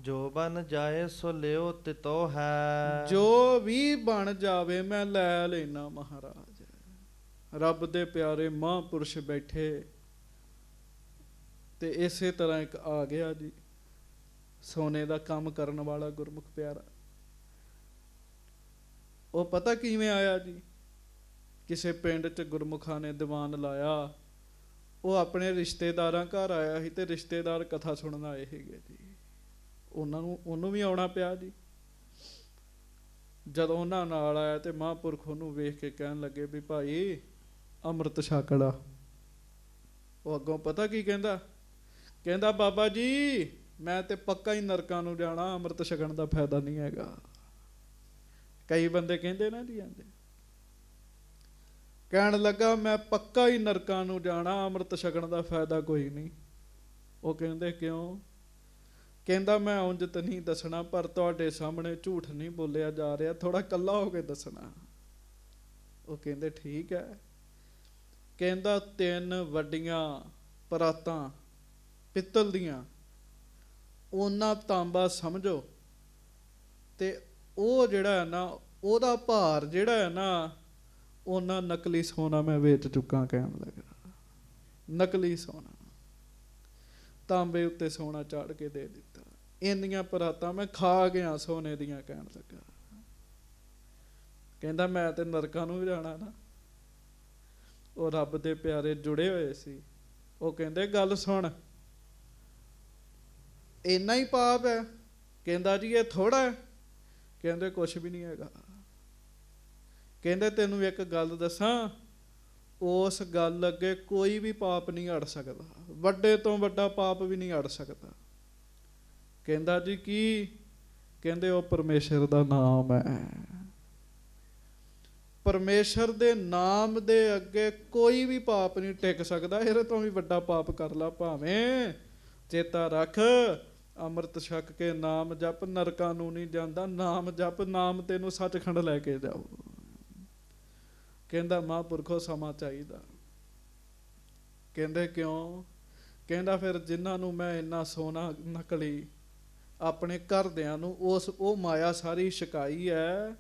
ਜੋ ਬਨ ਜਾਏ ਸੋ ਲਿਓ ਤਿਤੋ ਹੈ।
ਜੋ ਵੀ ਬਣ ਜਾਵੇ ਮੈਂ ਲੈ ਲੈਣਾ ਮਹਾਰਾਜ। ਰੱਬ ਦੇ ਪਿਆਰੇ ਮਹਾਂਪੁਰਸ਼ ਬੈਠੇ, ਤੇ ਇਸੇ ਤਰ੍ਹਾਂ ਇੱਕ ਆ ਗਿਆ ਜੀ ਸੋਨੇ ਦਾ ਕੰਮ ਕਰਨ ਵਾਲਾ ਗੁਰਮੁਖ ਪਿਆਰਾ। ਉਹ ਪਤਾ ਕਿਵੇਂ ਆਇਆ ਜੀ, ਕਿਸੇ ਪਿੰਡ 'ਚ ਗੁਰਮੁਖਾਂ ਨੇ ਦੀਵਾਨ ਲਾਇਆ, ਉਹ ਆਪਣੇ ਰਿਸ਼ਤੇਦਾਰਾਂ ਘਰ ਆਇਆ ਸੀ, ਤੇ ਰਿਸ਼ਤੇਦਾਰ ਕਥਾ ਸੁਣਨ ਆਏ ਸੀਗੇ ਜੀ। ਉਹਨੂੰ ਵੀ ਆਉਣਾ ਪਿਆ ਜੀ। ਜਦੋਂ ਉਹਨਾਂ ਨਾਲ ਆਇਆ ਤੇ ਮਹਾਂਪੁਰਖ ਉਹਨੂੰ ਵੇਖ ਕੇ ਕਹਿਣ ਲੱਗੇ ਵੀ ਭਾਈ ਅੰਮ੍ਰਿਤ ਛਕ ਲਾ। ਉਹ ਅੱਗੋਂ ਪਤਾ ਕੀ ਕਹਿੰਦਾ, ਕਹਿੰਦਾ ਬਾਬਾ ਜੀ ਮੈਂ ਤੇ ਪੱਕਾ ਹੀ ਨਰਕਾਂ ਨੂੰ ਜਾਣਾ, ਅੰਮ੍ਰਿਤ ਛਕਣ ਦਾ ਫਾਇਦਾ ਨਹੀਂ ਹੈਗਾ। ਕਈ ਬੰਦੇ ਕਹਿੰਦੇ ਨਾ ਜੀ, ਆਂਦੇ ਕਹਿਣ ਲੱਗਾ ਮੈਂ ਪੱਕਾ ਹੀ ਨਰਕਾਂ ਨੂੰ ਜਾਣਾ, ਅੰਮ੍ਰਿਤ ਛਕਣ ਦਾ ਫਾਇਦਾ ਕੋਈ ਨਹੀਂ। ਉਹ ਕਹਿੰਦੇ ਕਿਉਂ? ਕਹਿੰਦਾ ਮੈਂ ਉਂਝ ਤਾਂ ਨਹੀਂ ਦੱਸਣਾ, ਪਰ ਤੁਹਾਡੇ ਸਾਹਮਣੇ ਝੂਠ ਨਹੀਂ ਬੋਲਿਆ ਜਾ ਰਿਹਾ, ਥੋੜਾ ਕੱਲਾ ਹੋ ਕੇ ਦੱਸਣਾ। ਉਹ ਕਹਿੰਦੇ ਠੀਕ ਹੈ। ਕਹਿੰਦਾ 3 ਵੱਡੀਆਂ ਪਰਾਤਾਂ ਪਿੱਤਲ ਦੀਆਂ, ਉਹਨਾਂ ਤਾਂਬਾ ਸਮਝੋ, ਤੇ ਉਹ ਜਿਹੜਾ ਹੈ ਨਾ ਉਹਦਾ ਭਾਰ ਜਿਹੜਾ ਹੈ ਨਾ ਉਹਨਾਂ ਨਕਲੀ ਸੋਨਾ ਮੈਂ ਵੇਚ ਚੁੱਕਾ। ਕਹਿਣ ਲੱਗਾ ਨਕਲੀ ਸੋਨਾ, ਤਾਂਬੇ ਉੱਤੇ ਸੋਨਾ ਚਾੜ ਕੇ ਦੇ ਦਿੱਤਾ, ਇੰਨੀਆਂ ਪਰਾਤਾਂ ਮੈਂ ਖਾ ਗਿਆ ਸੋਨੇ ਦੀਆਂ। ਕਹਿਣ ਲੱਗਾ ਕਹਿੰਦਾ ਮੈਂ ਤੇ ਨਰਕਾਂ ਨੂੰ ਵੀ ਜਾਣਾ ਨਾ। ਉਹ ਰੱਬ ਦੇ ਪਿਆਰੇ ਜੁੜੇ ਹੋਏ ਸੀ। ਉਹ ਕਹਿੰਦੇ ਗੱਲ ਸੁਣ, ਇੰਨਾ ਹੀ ਪਾਪ ਹੈ? ਕਹਿੰਦਾ ਜੀ ਇਹ ਥੋੜਾ ਹੈ। ਕਹਿੰਦੇ ਕੁਛ ਵੀ ਨਹੀਂ ਹੈਗਾ। ਕਹਿੰਦੇ ਤੈਨੂੰ ਇੱਕ ਗੱਲ ਦੱਸਾਂ, ਉਸ ਗੱਲ ਅੱਗੇ ਕੋਈ ਵੀ ਪਾਪ ਨਹੀਂ ਅੜ ਸਕਦਾ, ਵੱਡੇ ਤੋਂ ਵੱਡਾ ਪਾਪ ਵੀ ਨਹੀਂ ਅੜ ਸਕਦਾ। ਕਹਿੰਦਾ ਜੀ ਕੀ? ਕਹਿੰਦੇ ਉਹ ਪਰਮੇਸ਼ਰ ਦਾ ਨਾਮ ਹੈ। ਪਰਮੇਸ਼ਰ ਦੇ ਨਾਮ ਦੇ ਅੱਗੇ ਕੋਈ ਵੀ ਪਾਪ ਨਹੀਂ ਟਿਕ ਸਕਦਾ। ਇਹਦੇ ਤੋਂ ਵੀ ਵੱਡਾ ਪਾਪ ਕਰ ਲਾ ਭਾਵੇਂ। ਚੇਤਾ ਰੱਖ, ਅੰਮ੍ਰਿਤ ਛਕ ਕੇ ਨਾਮ ਜਪ, ਨਰਕਾਂ ਨੂੰ ਨਹੀਂ ਜਾਂਦਾ। ਨਾਮ ਜਪ, ਨਾਮ ਤੈਨੂੰ ਸੱਚਖੰਡ ਲੈ ਕੇ ਜਾਓ। ਕਹਿੰਦਾ ਮਹਾਂਪੁਰਖੋ ਸਮਾਂ ਚਾਹੀਦਾ। ਕਹਿੰਦੇ ਕਿਉਂ? ਕਹਿੰਦਾ ਫਿਰ ਜਿਨ੍ਹਾਂ ਨੂੰ ਮੈਂ ਇੰਨਾ ਸੋਨਾ ਨਕਲੀ ਆਪਣੇ ਘਰਦਿਆਂ ਨੂੰ ਉਹ ਮਾਇਆ ਸਾਰੀ ਛਕਾਈ ਹੈ,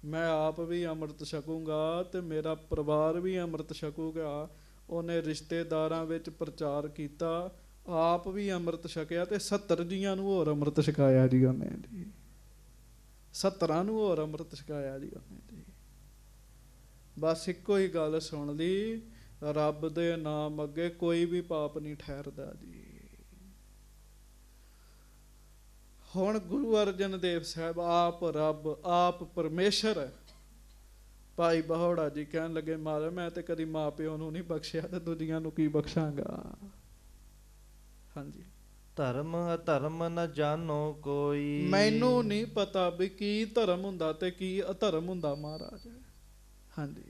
ਮੈਂ ਆਪ ਵੀ ਅੰਮ੍ਰਿਤ ਛਕੂੰਗਾ ਤੇ ਮੇਰਾ ਪਰਿਵਾਰ ਵੀ ਅੰਮ੍ਰਿਤ ਛਕੂਗਾ। ਉਹਨੇ ਰਿਸ਼ਤੇਦਾਰਾਂ ਵਿੱਚ ਪ੍ਰਚਾਰ ਕੀਤਾ, ਆਪ ਵੀ ਅੰਮ੍ਰਿਤ ਛਕਿਆ ਤੇ 70 ਜੀਆਂ ਨੂੰ ਹੋਰ ਅੰਮ੍ਰਿਤ ਛਕਾਇਆ ਜੀ ਉਹਨੇ ਜੀ। 70 ਨੂੰ ਹੋਰ ਅੰਮ੍ਰਿਤ ਛਕਾਇਆ ਜੀ ਉਹਨੇ ਜੀ। ਬਸ ਇੱਕੋ ਹੀ ਗੱਲ ਸੁਣ ਲਈ, ਰੱਬ ਦੇ ਨਾਮ ਅੱਗੇ ਕੋਈ ਵੀ ਪਾਪ ਨਹੀਂ ਠਹਿਰਦਾ ਜੀ। ਹੁਣ ਗੁਰੂ ਅਰਜਨ ਦੇਵ ਸਾਹਿਬ ਆਪ ਰੱਬ, ਆਪ ਪਰਮੇਸ਼ਰ। ਭਾਈ ਬਹੋੜਾ ਜੀ ਕਹਿਣ ਲੱਗੇ ਮਹਾਰਾਜ ਮੈਂ ਤੇ ਕਦੀ ਮਾਂ ਪਿਓ ਨੂੰ ਨਹੀਂ ਬਖਸ਼ਿਆ ਤੇ ਦੂਜੀਆਂ ਨੂੰ ਕੀ ਬਖਸ਼ਾਂਗਾ। ਹਾਂਜੀ,
ਧਰਮ ਅਧਰਮ ਨ ਜਾਣੋ ਕੋਈ।
ਮੈਨੂੰ ਨਹੀਂ ਪਤਾ ਵੀ ਕੀ ਧਰਮ ਹੁੰਦਾ ਤੇ ਕੀ ਅਧਰਮ ਹੁੰਦਾ ਮਹਾਰਾਜ। ਹਾਂਜੀ,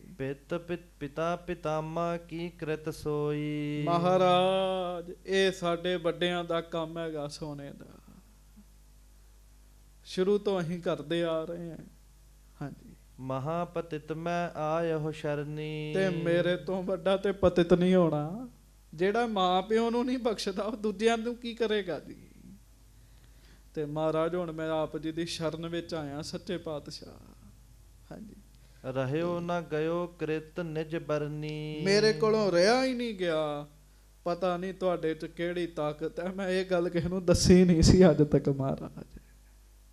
ਪਿਤਾ ਪਿਤਾਮਾ ਕੀ ਕ੍ਰਿਤ ਸੋਈ।
ਮਹਾਰਾਜ ਇਹ ਸਾਡੇ ਵੱਡਿਆਂ ਦਾ ਕੰਮ ਹੈਗਾ ਸੋਨੇ ਦਾ, ਸ਼ੁਰੂ ਤੋਂ ਅਸੀਂ ਕਰਦੇ ਆ ਰਹੇ ਹਾਂ। ਹਾਂਜੀ,
ਮਹਾਪਤਿਤ ਮੈਂ ਆਇਓ ਸ਼ਰਨੀ। ਤੇ
ਮੇਰੇ ਤੋਂ ਵੱਡਾ ਤੇ ਪਤਿਤ ਨਹੀਂ ਹੋਣਾ। ਜਿਹੜਾ ਮਾਂ ਪਿਓ ਨੂੰ ਨਹੀਂ ਬਖਸ਼ਦਾ ਉਹ ਦੂਜਿਆਂ ਨੂੰ ਕੀ ਕਰੇਗਾ ਜੀ। ਤੇ ਮਹਾਰਾਜ ਹੁਣ ਮੈਂ ਆਪ ਜੀ ਦੀ ਸ਼ਰਨ ਵਿੱਚ ਆਇਆ ਸੱਚੇ ਪਾਤਸ਼ਾਹ। ਹਾਂਜੀ,
ਰਹਿਓ ਨਾ ਗਇਓ ਕ੍ਰਿਤ ਨਿਜ ਬਰਨੀ।
ਮੇਰੇ ਕੋਲੋਂ ਰਿਹਾ ਹੀ ਨਹੀਂ ਗਿਆ। ਪਤਾ ਨਹੀਂ ਤੁਹਾਡੇ 'ਚ ਕਿਹੜੀ ਤਾਕਤ ਹੈ, ਮੈਂ ਇਹ ਗੱਲ ਕਿਸੇ ਨੂੰ ਦੱਸੀ ਨਹੀਂ ਸੀ ਅੱਜ ਤੱਕ। ਮਹਾਰਾਜ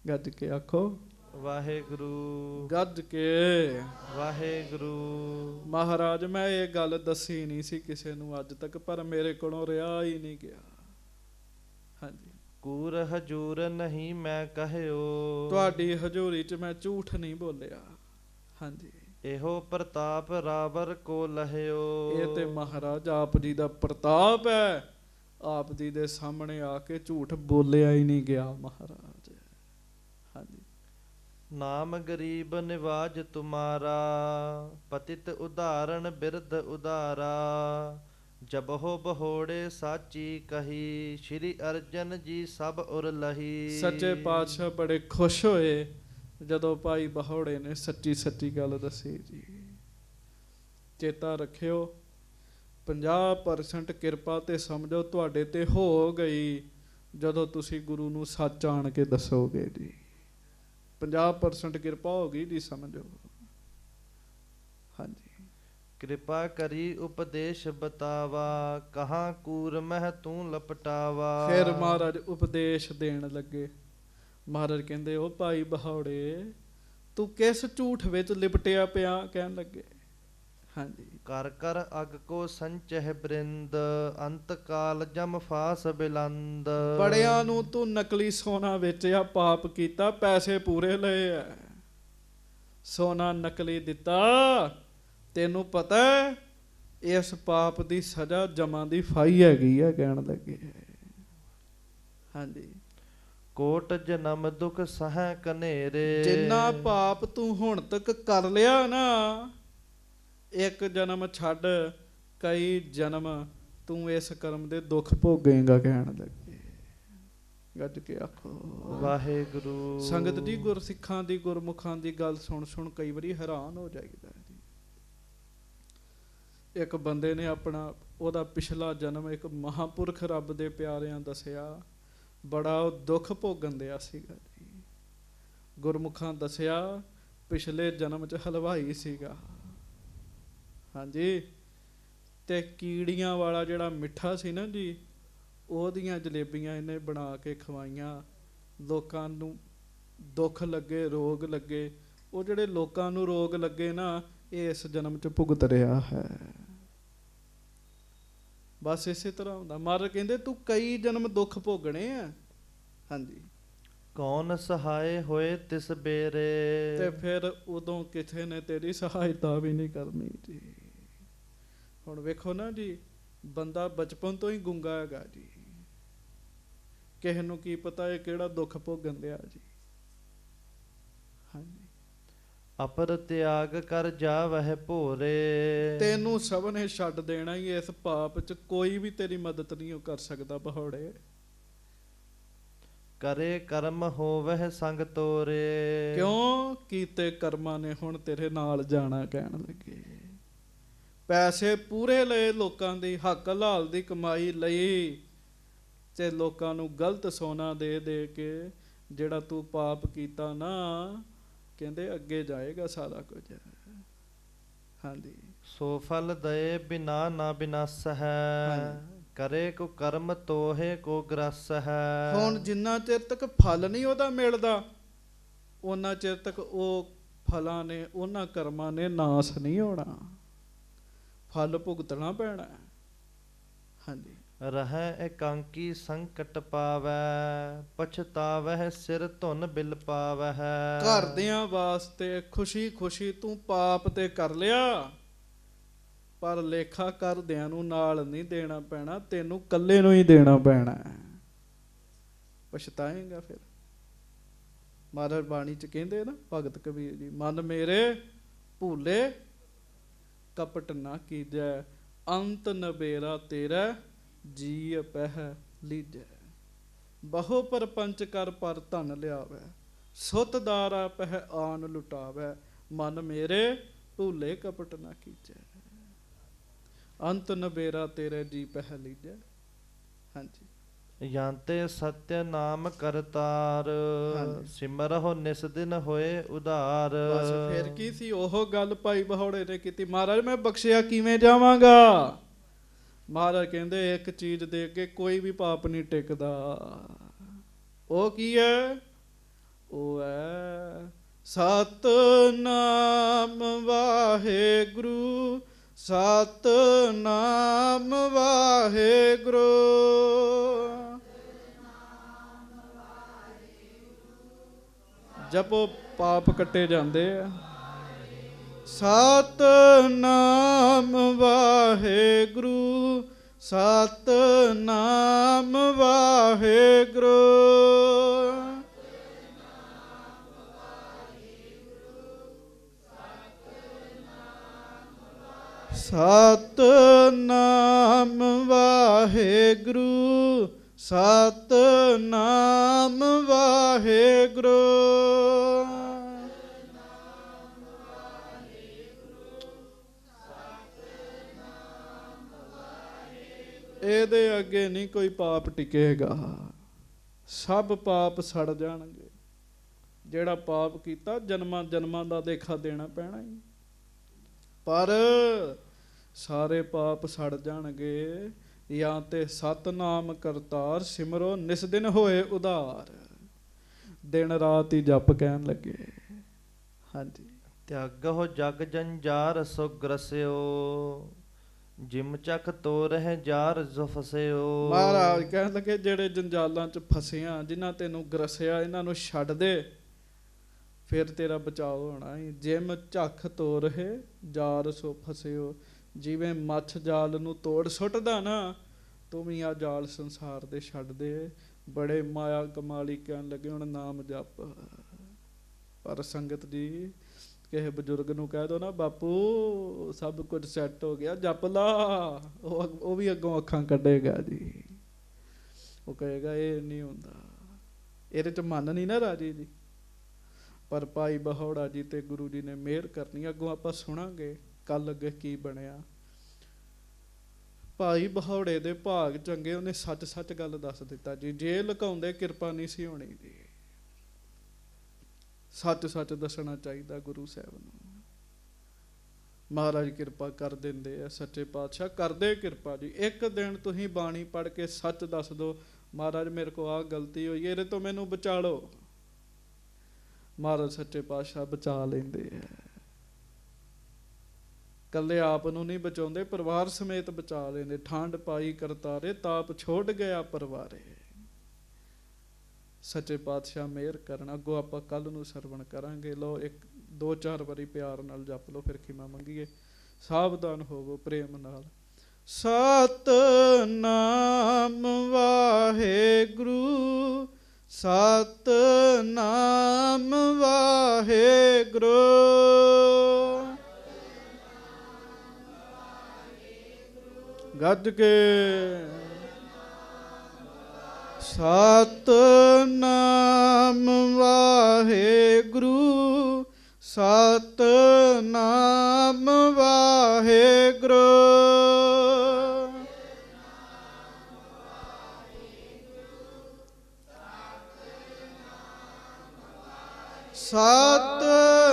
ਗੱਜ ਕੇ ਆਖੋ
ਵਾਹਿਗੁਰੂ।
ਗੱਜ ਕੇ
ਵਾਹਿਗੁਰੂ।
ਮਹਾਰਾਜ ਮੈਂ ਇਹ ਗੱਲ ਦੱਸੀ ਨਹੀਂ ਸੀ ਕਿਸੇ ਨੂੰ ਅੱਜ ਤੱਕ, ਪਰ ਮੇਰੇ ਕੋਲੋਂ ਰਿਹਾ ਹੀ ਨਹੀਂ ਗਿਆ। ਹਾਂਜੀ,
ਕੂਰ ਹਜੂਰ ਨਹੀਂ ਮੈਂ ਕਹਿਓ। ਤੁਹਾਡੀ
ਹਜ਼ੂਰੀ 'ਚ ਮੈਂ ਝੂਠ ਨਹੀਂ ਬੋਲਿਆ। ਹਾਂਜੀ,
ਇਹੋ ਪ੍ਰਤਾਪ ਰਾਵਰ ਕੋ ਲਹਿਓ।
ਇਹ ਤੇ ਮਹਾਰਾਜ ਆਪ ਜੀ ਦਾ ਪ੍ਰਤਾਪ ਹੈ। ਆਪ ਜੀ ਦੇ ਸਾਹਮਣੇ ਆ ਕੇ ਝੂਠ ਬੋਲਿਆ ਹੀ ਨਹੀਂ ਗਿਆ ਮਹਾਰਾਜ। ਹਾਂਜੀ,
ਨਾਮ ਗਰੀਬ ਨਿਵਾਜ ਤੁਮਾਰਾ, ਪਤਿਤ ਉਦਾਹਰਣ ਬਿਰਧ ਉਦਾਰਾ। ਜਬਹੁ ਬਹੋੜੇ ਸਾਚੀ ਕਹੀ, ਸ਼੍ਰੀ ਅਰਜਨ ਜੀ ਸਭ ਉਰ ਲਹੀ। ਸੱਚੇ ਪਾਤਸ਼ਾਹ ਬੜੇ ਖੁਸ਼ ਹੋਏ ਜਦੋਂ ਭਾਈ ਬਹੋੜੇ ਨੇ ਸੱਚੀ ਸੱਚੀ ਗੱਲ ਦੱਸੀ ਜੀ। ਚੇਤਾ ਰੱਖਿਓ 50% ਕਿਰਪਾ ਤੇ ਸਮਝੋ ਤੁਹਾਡੇ ਤੇ ਹੋ ਗਈ ਜਦੋਂ ਤੁਸੀਂ ਗੁਰੂ ਨੂੰ ਸੱਚ ਆਣ ਕੇ ਦੱਸੋਗੇ ਜੀ। 50% ਕਿਰਪਾ ਹੋ ਗਈ ਜੀ, ਸਮਝੋ। ਹਾਂਜੀ, ਕਿਰਪਾ ਕਰੀ ਉਪਦੇਸ਼ ਬਤਾਵਾ, ਕਹਾਂ ਕੂਰ ਮਹਿ ਤੂੰ ਲਪਟਾਵਾ।
ਫਿਰ ਮਹਾਰਾਜ ਉਪਦੇਸ਼ ਦੇਣ ਲੱਗੇ। ਮਹਾਰਾਜ ਕਹਿੰਦੇ ਉਹ ਭਾਈ ਬਹੌੜੇ ਤੂੰ ਕਿਸ ਝੂਠ ਵਿੱਚ ਲਿਪਟਿਆ ਪਿਆ? ਕਹਿਣ ਲੱਗੇ ਹਾਂਜੀ,
ਕਰ ਕਰ ਅਗ ਕੋ ਸੰਚਹਿ ਬ੍ਰਿੰਦ, ਅੰਤ ਕਾਲ ਜਮ ਫਾਸ ਬਿਲੰਦ।
ਬੜਿਆਂ ਨੂੰ ਤੂੰ ਨਕਲੀ ਸੋਨਾ ਵੇਚਿਆ, ਪਾਪ ਕੀਤਾ, ਪੈਸੇ ਪੂਰੇ ਲਏ ਐ, ਸੋਨਾ ਨਕਲੀ ਦਿੱਤਾ। ਤੈਨੂੰ ਪਤਾ ਇਸ ਪਾਪ ਦੀ ਸਜ਼ਾ ਜਮਾਂ ਦੀ ਫਾਈ ਹੈਗੀ ਆ। ਕਹਿਣ ਲੱਗੇ ਹਾਂਜੀ,
ਕੋਟ ਜਨਮ ਦੁਖ ਸਹਿ ਕਨੇਰੇ।
ਜਿੰਨਾ ਪਾਪ ਤੂੰ ਹੁਣ ਤੱਕ ਕਰ ਲਿਆ ਨਾ, ਇੱਕ ਜਨਮ ਛੱਡ ਕਈ ਜਨਮ ਤੂੰ ਇਸ ਕਰਮ ਦੇ ਦੁੱਖ ਭੋਗੇਂਗਾ ਕਹਿਣ ਲੱਗੇ। ਗੱਜ ਕੇ ਆਖੋ
ਵਾਹਿਗੁਰੂ।
ਸੰਗਤ ਜੀ, ਗੁਰਸਿੱਖਾਂ ਦੀ ਗੁਰਮੁਖਾਂ ਦੀ ਗੱਲ ਸੁਣ ਸੁਣ ਕਈ ਵਾਰੀ ਹੈਰਾਨ ਹੋ ਜਾਈਦਾ ਜੀ। ਇੱਕ ਬੰਦੇ ਨੇ ਆਪਣਾ ਉਹਦਾ ਪਿਛਲਾ ਜਨਮ ਇੱਕ ਮਹਾਂਪੁਰਖ ਰੱਬ ਦੇ ਪਿਆਰਿਆਂ ਦੱਸਿਆ, ਬੜਾ ਉਹ ਦੁੱਖ ਭੋਗਣ ਦਿਆ ਸੀਗਾ ਜੀ। ਗੁਰਮੁਖਾਂ ਦੱਸਿਆ ਪਿਛਲੇ ਜਨਮ 'ਚ ਹਲਵਾਈ ਸੀਗਾ, ਹਾਂਜੀ, ਤੇ ਕੀੜੀਆਂ ਵਾਲਾ ਜਿਹੜਾ ਮਿੱਠਾ ਸੀ ਨਾ ਜੀ, ਉਹਦੀਆਂ ਜਲੇਬੀਆਂ ਇਹਨੇ ਬਣਾ ਕੇ ਖਵਾਈਆਂ। ਲੋਕਾਂ ਨੂੰ ਦੁੱਖ ਲੱਗੇ, ਰੋਗ ਲੱਗੇ। ਉਹ ਜਿਹੜੇ ਲੋਕਾਂ ਨੂੰ ਰੋਗ ਲੱਗੇ ਨਾ, ਇਹ ਇਸ ਜਨਮ 'ਚ ਭੁਗਤ ਰਿਹਾ ਹੈ। ਬਸ ਇਸੇ ਤਰ੍ਹਾਂ ਹੁੰਦਾ। ਮਹਾਰਾਜ ਕਹਿੰਦੇ ਤੂੰ ਕਈ ਜਨਮ ਦੁੱਖ ਭੋਗਣੇ ਆ, ਹਾਂਜੀ।
ਕੌਣ ਸਹਾਏ ਹੋਏ ਤਿਸ ਬੇਰੇ।
ਤੇ ਫਿਰ ਉਦੋਂ ਕਿਸੇ ਨੇ ਤੇਰੀ ਸਹਾਇਤਾ ਵੀ ਨਹੀਂ ਕਰਨੀ ਜੀ। ਹੁਣ ਵੇਖੋ ਨਾ ਜੀ, ਬੰਦਾ ਬਚਪਨ ਤੋਂ ਹੀ ਗੁੰਗਾ ਹੈਗਾ ਜੀ, ਕਿਸੇ ਨੂੰ ਕੀ ਪਤਾ ਇਹ ਕਿਹੜਾ ਦੁੱਖ ਭੋਗਣ ਦਿਆ ਜੀ, ਹਾਂਜੀ।
ਅਪਰ ਤਿਆਗ ਕਰ ਜਾਵਹਿ ਭੋਰੇ।
ਤੈਨੂੰ ਸਭ ਨੇ ਛੱਡ ਦੇਣਾ ਹੀ, ਇਸ ਪਾਪ 'ਚ ਕੋਈ ਵੀ ਤੇਰੀ ਮਦਦ ਨਹੀਂ ਕਰ ਸਕਦਾ ਪਹੌੜੇ।
ਕਰੇ ਕਰਮ ਹੋਵਹਿ ਸੰਗ ਤੋਰੇ।
ਕਿਉਂ? ਕੀਤੇ ਕਰਮਾਂ ਨੇ ਹੁਣ ਤੇਰੇ ਨਾਲ ਜਾਣਾ ਕਹਿਣ ਲੱਗੇ। ਪੈਸੇ ਪੂਰੇ ਲਏ ਲੋਕਾਂ ਦੀ, ਹੱਕ ਹਲਾਲ ਦੀ ਕਮਾਈ ਲਈ, ਤੇ ਲੋਕਾਂ ਨੂੰ ਗਲਤ ਸੋਨਾ ਦੇ ਦੇ ਕੇ ਜਿਹੜਾ ਤੂੰ ਪਾਪ ਕੀਤਾ ਨਾ, ਕਹਿੰਦੇ ਅੱਗੇ ਜਾਏਗਾ ਸਾਰਾ ਕੁਝ, ਹਾਂਜੀ।
ਸੋ ਫਲ ਦਏ ਬਿਨਾ ਨਾ ਬਿਨਾਸ ਹੈ। ਕਰੇ ਕੋ ਕਰਮ ਤੋਹੇ ਕੋ ਗ੍ਰਸ ਹੈ।
ਹੁਣ ਜਿੰਨਾ ਚਿਰ ਤੱਕ ਫਲ ਨਹੀਂ ਉਹਦਾ ਮਿਲਦਾ, ਉਹਨਾਂ ਚਿਰ ਤੱਕ ਉਹ ਫਲਾਂ ਨੇ, ਉਹਨਾਂ ਕਰਮਾਂ ਨੇ ਨਾਸ ਨਹੀਂ ਹੋਣਾ, ਫਲ ਭੁਗਤਣਾ ਪੈਣਾ, ਹਾਂਜੀ।
ਰਹਿ ਇਕਾਂਕੀ ਸੰਕਟ ਪਾਵੈ। ਪਛਤਾਵਹਿ ਸਿਰ ਧੁਨ ਬਿਲ ਪਾਵਹਿ।
ਘਰਦਿਆਂ ਵਾਸਤੇ ਖੁਸ਼ੀ ਖੁਸ਼ੀ ਤੂੰ ਪਾਪ ਤੇ ਕਰ ਲਿਆ, ਪਰ ਲੇਖਾ ਘਰਦਿਆਂ ਨੂੰ ਨਾਲ ਨਹੀਂ ਦੇਣਾ ਪੈਣਾ, ਤੈਨੂੰ ਇਕੱਲੇ ਨੂੰ ਹੀ ਦੇਣਾ ਪੈਣਾ, ਪਛਤਾਏਂਗਾ ਫਿਰ। ਮਹਾਰਾਜ ਬਾਣੀ 'ਚ ਕਹਿੰਦੇ ਨਾ ਭਗਤ ਕਬੀਰ ਜੀ, ਮਨ ਮੇਰੇ ਭੂਲੇ ਕਪਟ ਨਾ ਕੀਜੈ, ਅੰਤ ਨਬੇਰਾ ਤੇਰਾ ਜੀ ਪਹਿ ਲੀਜੈ। ਬਹੁ ਪਰਪੰਚ ਕਰ ਪਰ ਧਨ ਲਿਆਵੈ, ਸੁਤ ਦਾਰਾ ਪਹਿ ਆਨ ਲੁਟਾਵੈ। ਮਨ ਮੇਰੇ ਭੂਲੇ ਕਪਟ ਨਾ ਕੀਜੈ, ਅੰਤ ਨਬੇਰਾ ਤੇਰੇ ਜੀ ਪਹਿ ਲੀਜੈ, ਹਾਂਜੀ।
ਯਾਂਤੇ ਸਤਿ ਨਾਮ ਕਰਤਾਰ। ਸਿਮਰਹੁ ਨਿਸ ਦਿਨ ਹੋਏ ਉਧਾਰ।
ਬਸ ਫਿਰ ਕੀ ਸੀ ਉਹ ਗੱਲ ਭਾਈ ਬਹੌੜੇ ਨੇ ਕੀਤੀ, ਮਹਾਰਾਜ ਮੈਂ ਬਖਸ਼ਿਆ ਕਿਵੇਂ ਜਾਵਾਂਗਾ। ਮਹਾਰਾਜ ਕਹਿੰਦੇ ਇੱਕ ਚੀਜ਼ ਦੇ ਅੱਗੇ ਕੋਈ ਵੀ ਪਾਪ ਨਹੀਂ ਟਿਕਦਾ, ਉਹ ਕੀ ਹੈ? ਉਹ ਹੈ ਸਤਿਨਾਮ ਵਾਹਿਗੁਰੂ, ਸਤਿਨਾਮ ਵਾਹਿਗੁਰੂ। ਜਪੋ ਪਾਪ ਕੱਟੇ ਜਾਂਦੇ ਆ। ਸਤਿਨਾਮ ਵਾਹਿਗੁਰੂ, ਸਤਿਨਾਮ ਵਾਹਿਗੁਰੂ। ਸਤਿਨਾਮ ਵਾਹਿਗੁਰੂ, ਸਤਿਨਾਮ ਵਾਹਿਗੁਰੂ। ਇਹਦੇ ਅੱਗੇ ਨਹੀਂ ਕੋਈ ਪਾਪ ਟਿਕੇਗਾ, ਸਭ ਪਾਪ ਸੜ ਜਾਣਗੇ। ਜਿਹੜਾ ਪਾਪ ਕੀਤਾ ਜਨਮਾਂ ਜਨਮਾਂ ਦਾ ਲੇਖਾ ਦੇਣਾ ਪੈਣਾ ਹੀ, ਪਰ ਸਾਰੇ ਪਾਪ ਸੜ ਜਾਣਗੇ। ਜਾਂ ਤੇ ਸਤਨਾਮ ਕਰਤਾਰ ਸਿਮਰੋ ਨਿਸ ਦਿਨ ਹੋਏ ਉਧਾਰ, ਦਿਨ ਰਾਤ ਹੀ ਜਪ ਕਹਿਣ ਲੱਗੇ, ਹਾਂਜੀ।
ਤਿਆਗਹੁ ਜਗ ਜੰਜਾਰ ਸੋ ਗ੍ਰਸਿਓ, ਜਿਮ ਚੱਕ ਤੋਰਹਿ ਜਾਰ ਜੋ ਫਸਿਓ।
ਮਹਾਰਾਜ ਕਹਿਣ ਲੱਗੇ ਜਿਹੜੇ ਜੰਜਾਲਾਂ 'ਚ ਫਸਿਆ, ਜਿਨ੍ਹਾਂ ਤੈਨੂੰ ਗ੍ਰਸਿਆ, ਇਹਨਾਂ ਨੂੰ ਛੱਡ ਦੇ, ਫਿਰ ਤੇਰਾ ਬਚਾਓ ਹੋਣਾ ਹੀ। ਜਿਮ ਝੱਖ ਤੋਰਹਿ ਜਾਰ ਸੋ ਫਸਿਓ। ਜਿਵੇਂ ਮੱਛ ਜਾਲ ਨੂੰ ਤੋੜ ਸੁੱਟਦਾ ਨਾ, ਤੂੰ ਵੀ ਆ ਜਾਲ ਸੰਸਾਰ ਦੇ ਛੱਡ ਦੇ। ਬੜੇ ਮਾਇਆ ਕਮਾਲੀ ਕਹਿਣ ਲੱਗੇ ਹੁਣ ਨਾਮ ਜਪ। ਪਰ ਸੰਗਤ ਜੀ ਕਿਸੇ ਬਜ਼ੁਰਗ ਨੂੰ ਕਹਿ ਦੋ ਨਾ, ਬਾਪੂ ਸਭ ਕੁਝ ਸੈੱਟ ਹੋ ਗਿਆ, ਜਪ ਲਾ, ਉਹ ਵੀ ਅੱਗੋਂ ਅੱਖਾਂ ਕੱਢੇਗਾ ਜੀ। ਉਹ ਕਹੇਗਾ ਇਹ ਨਹੀਂ ਹੁੰਦਾ, ਇਹਦੇ ਚ ਮਨ ਨਹੀਂ ਨਾ ਰਾਜੀ ਜੀ। ਪਰ ਭਾਈ ਬਹੌੜਾ ਜੀ ਤੇ ਗੁਰੂ ਜੀ ਨੇ ਮਿਹਰ ਕਰਨੀ। ਅੱਗੋਂ ਆਪਾਂ ਸੁਣਾਂਗੇ ਕੱਲ ਅੱਗੇ ਕੀ ਬਣਿਆ। ਭਾਈ ਬਹੌੜੇ ਦੇ ਭਾਗ ਚੰਗੇ, ਉਹਨੇ ਸੱਚ ਸੱਚ ਗੱਲ ਦੱਸ ਦਿੱਤਾ ਜੀ। ਜੇ ਲੁਕਾਉਂਦੇ ਕਿਰਪਾ ਨਹੀਂ ਸੀ ਹੋਣੀ ਜੀ। ਸੱਚ ਸੱਚ ਦੱਸਣਾ ਚਾਹੀਦਾ ਗੁਰੂ ਸਾਹਿਬ ਨੂੰ। ਮਹਾਰਾਜ ਕਿਰਪਾ ਕਰ ਦਿੰਦੇ ਆ, ਸੱਚੇ ਪਾਤਸ਼ਾਹ ਕਰਦੇ ਕਿਰਪਾ ਜੀ। ਇੱਕ ਦਿਨ ਤੁਸੀਂ ਬਾਣੀ ਪੜ੍ਹ ਕੇ ਸੱਚ ਦੱਸ ਦਿਓ, ਮਹਾਰਾਜ ਮੇਰੇ ਕੋਲ ਆਹ ਗਲਤੀ ਹੋਈ, ਇਹਦੇ ਤੋਂ ਮੈਨੂੰ ਬਚਾ ਲਓ। ਮਹਾਰਾਜ ਸੱਚੇ ਪਾਤਸ਼ਾਹ ਬਚਾ ਲੈਂਦੇ ਆ। ਕੱਲੇ ਆਪ ਨੂੰ ਨਹੀਂ ਬਚਾਉਂਦੇ, ਪਰਿਵਾਰ ਸਮੇਤ ਬਚਾ ਲੈਂਦੇ। ਠੰਡ ਪਾਈ ਕਰਤਾਰੇ, ਤਾਪ ਛੋੜ ਗਿਆ ਪਰਿਵਾਰੇ। ਸੱਚੇ ਪਾਤਸ਼ਾਹ ਮਿਹਰ ਕਰਨ। ਅੱਗੋਂ ਆਪਾਂ ਕੱਲ ਨੂੰ ਸਰਵਣ ਕਰਾਂਗੇ। ਲਓ ਇੱਕ 2-4 ਵਾਰੀ ਪਿਆਰ ਨਾਲ ਜਪ ਲਓ, ਫਿਰ ਖਿਮਾ ਮੰਗੀਏ। ਸਾਵਧਾਨ ਹੋਵੋ ਪ੍ਰੇਮ ਨਾਲ। ਸਤਿਨਾਮ ਵਾਹਿਗੁਰੂ, ਸਤਿਨਾਮ ਵਾਹਿਗੁਰੂ। ਗੱਜ ਕੇ ਸਤਿਨਾਮ ਵਾਹਿਗੁਰੂ, ਸਤਿਨਾਮ ਵਾਹਿਗੁਰੂ।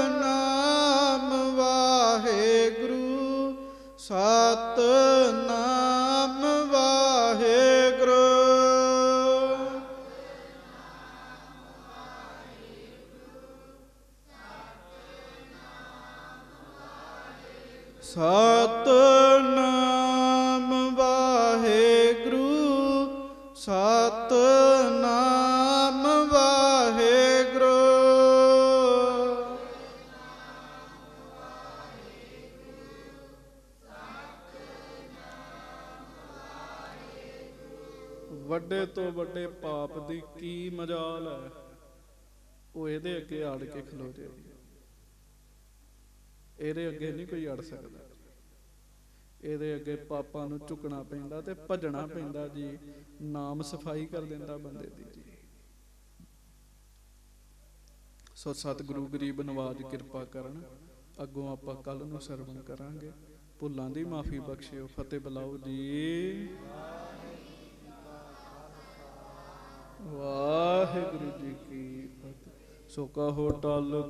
ਸਤਿਨਾਮ ਵਾਹਿਗੁਰੂ, ਸਤਿਨਾਮ ਵਾਹਿਗੁਰੂ। ਸਤਿਨਾਮ ਵਾਹਿਗੁਰੂ, ਸਤਿਨਾਮ ਵਾਹਿਗੁਰੂ। ਵੱਡੇ ਤੋਂ ਵੱਡੇ ਪਾਪ ਦੀ ਕੀ ਮਜਾਲ ਹੈ, ਉਹ ਇਹਦੇ ਅੱਗੇ ਅੜ ਕੇ ਖਲੋ ਜੇ। ਇਹਦੇ ਅੱਗੇ ਨਹੀਂ ਕੋਈ ਅੜ ਸਕਦਾ। ਇਹਦੇ ਅੱਗੇ ਪਾਪਾਂ ਨੂੰ ਝੁਕਣਾ ਪੈਂਦਾ ਤੇ ਭੱਜਣਾ ਪੈਂਦਾ ਜੀ। ਨਾਮ ਸਫਾਈ ਕਰ ਦਿੰਦਾ ਬੰਦੇ ਦੀ ਜੀ। ਸੋ ਸਤਿਗੁਰੂ ਗਰੀਬ ਨਵਾਜ ਕਿਰਪਾ ਕਰਨ। ਅੱਗੋਂ ਆਪਾਂ ਕੱਲ ਨੂੰ ਸਰਵਣ ਕਰਾਂਗੇ। ਭੁੱਲਾਂ ਦੀ ਮਾਫੀ ਬਖਸ਼ਿਓ। ਫਤਿਹ ਬੁਲਾਓ ਜੀ। ਵਾਹਿਗੁਰੂ ਜੀ ਕੀ ਫਤਿਹ। ਸੋ ਕਹੋ ਟਲ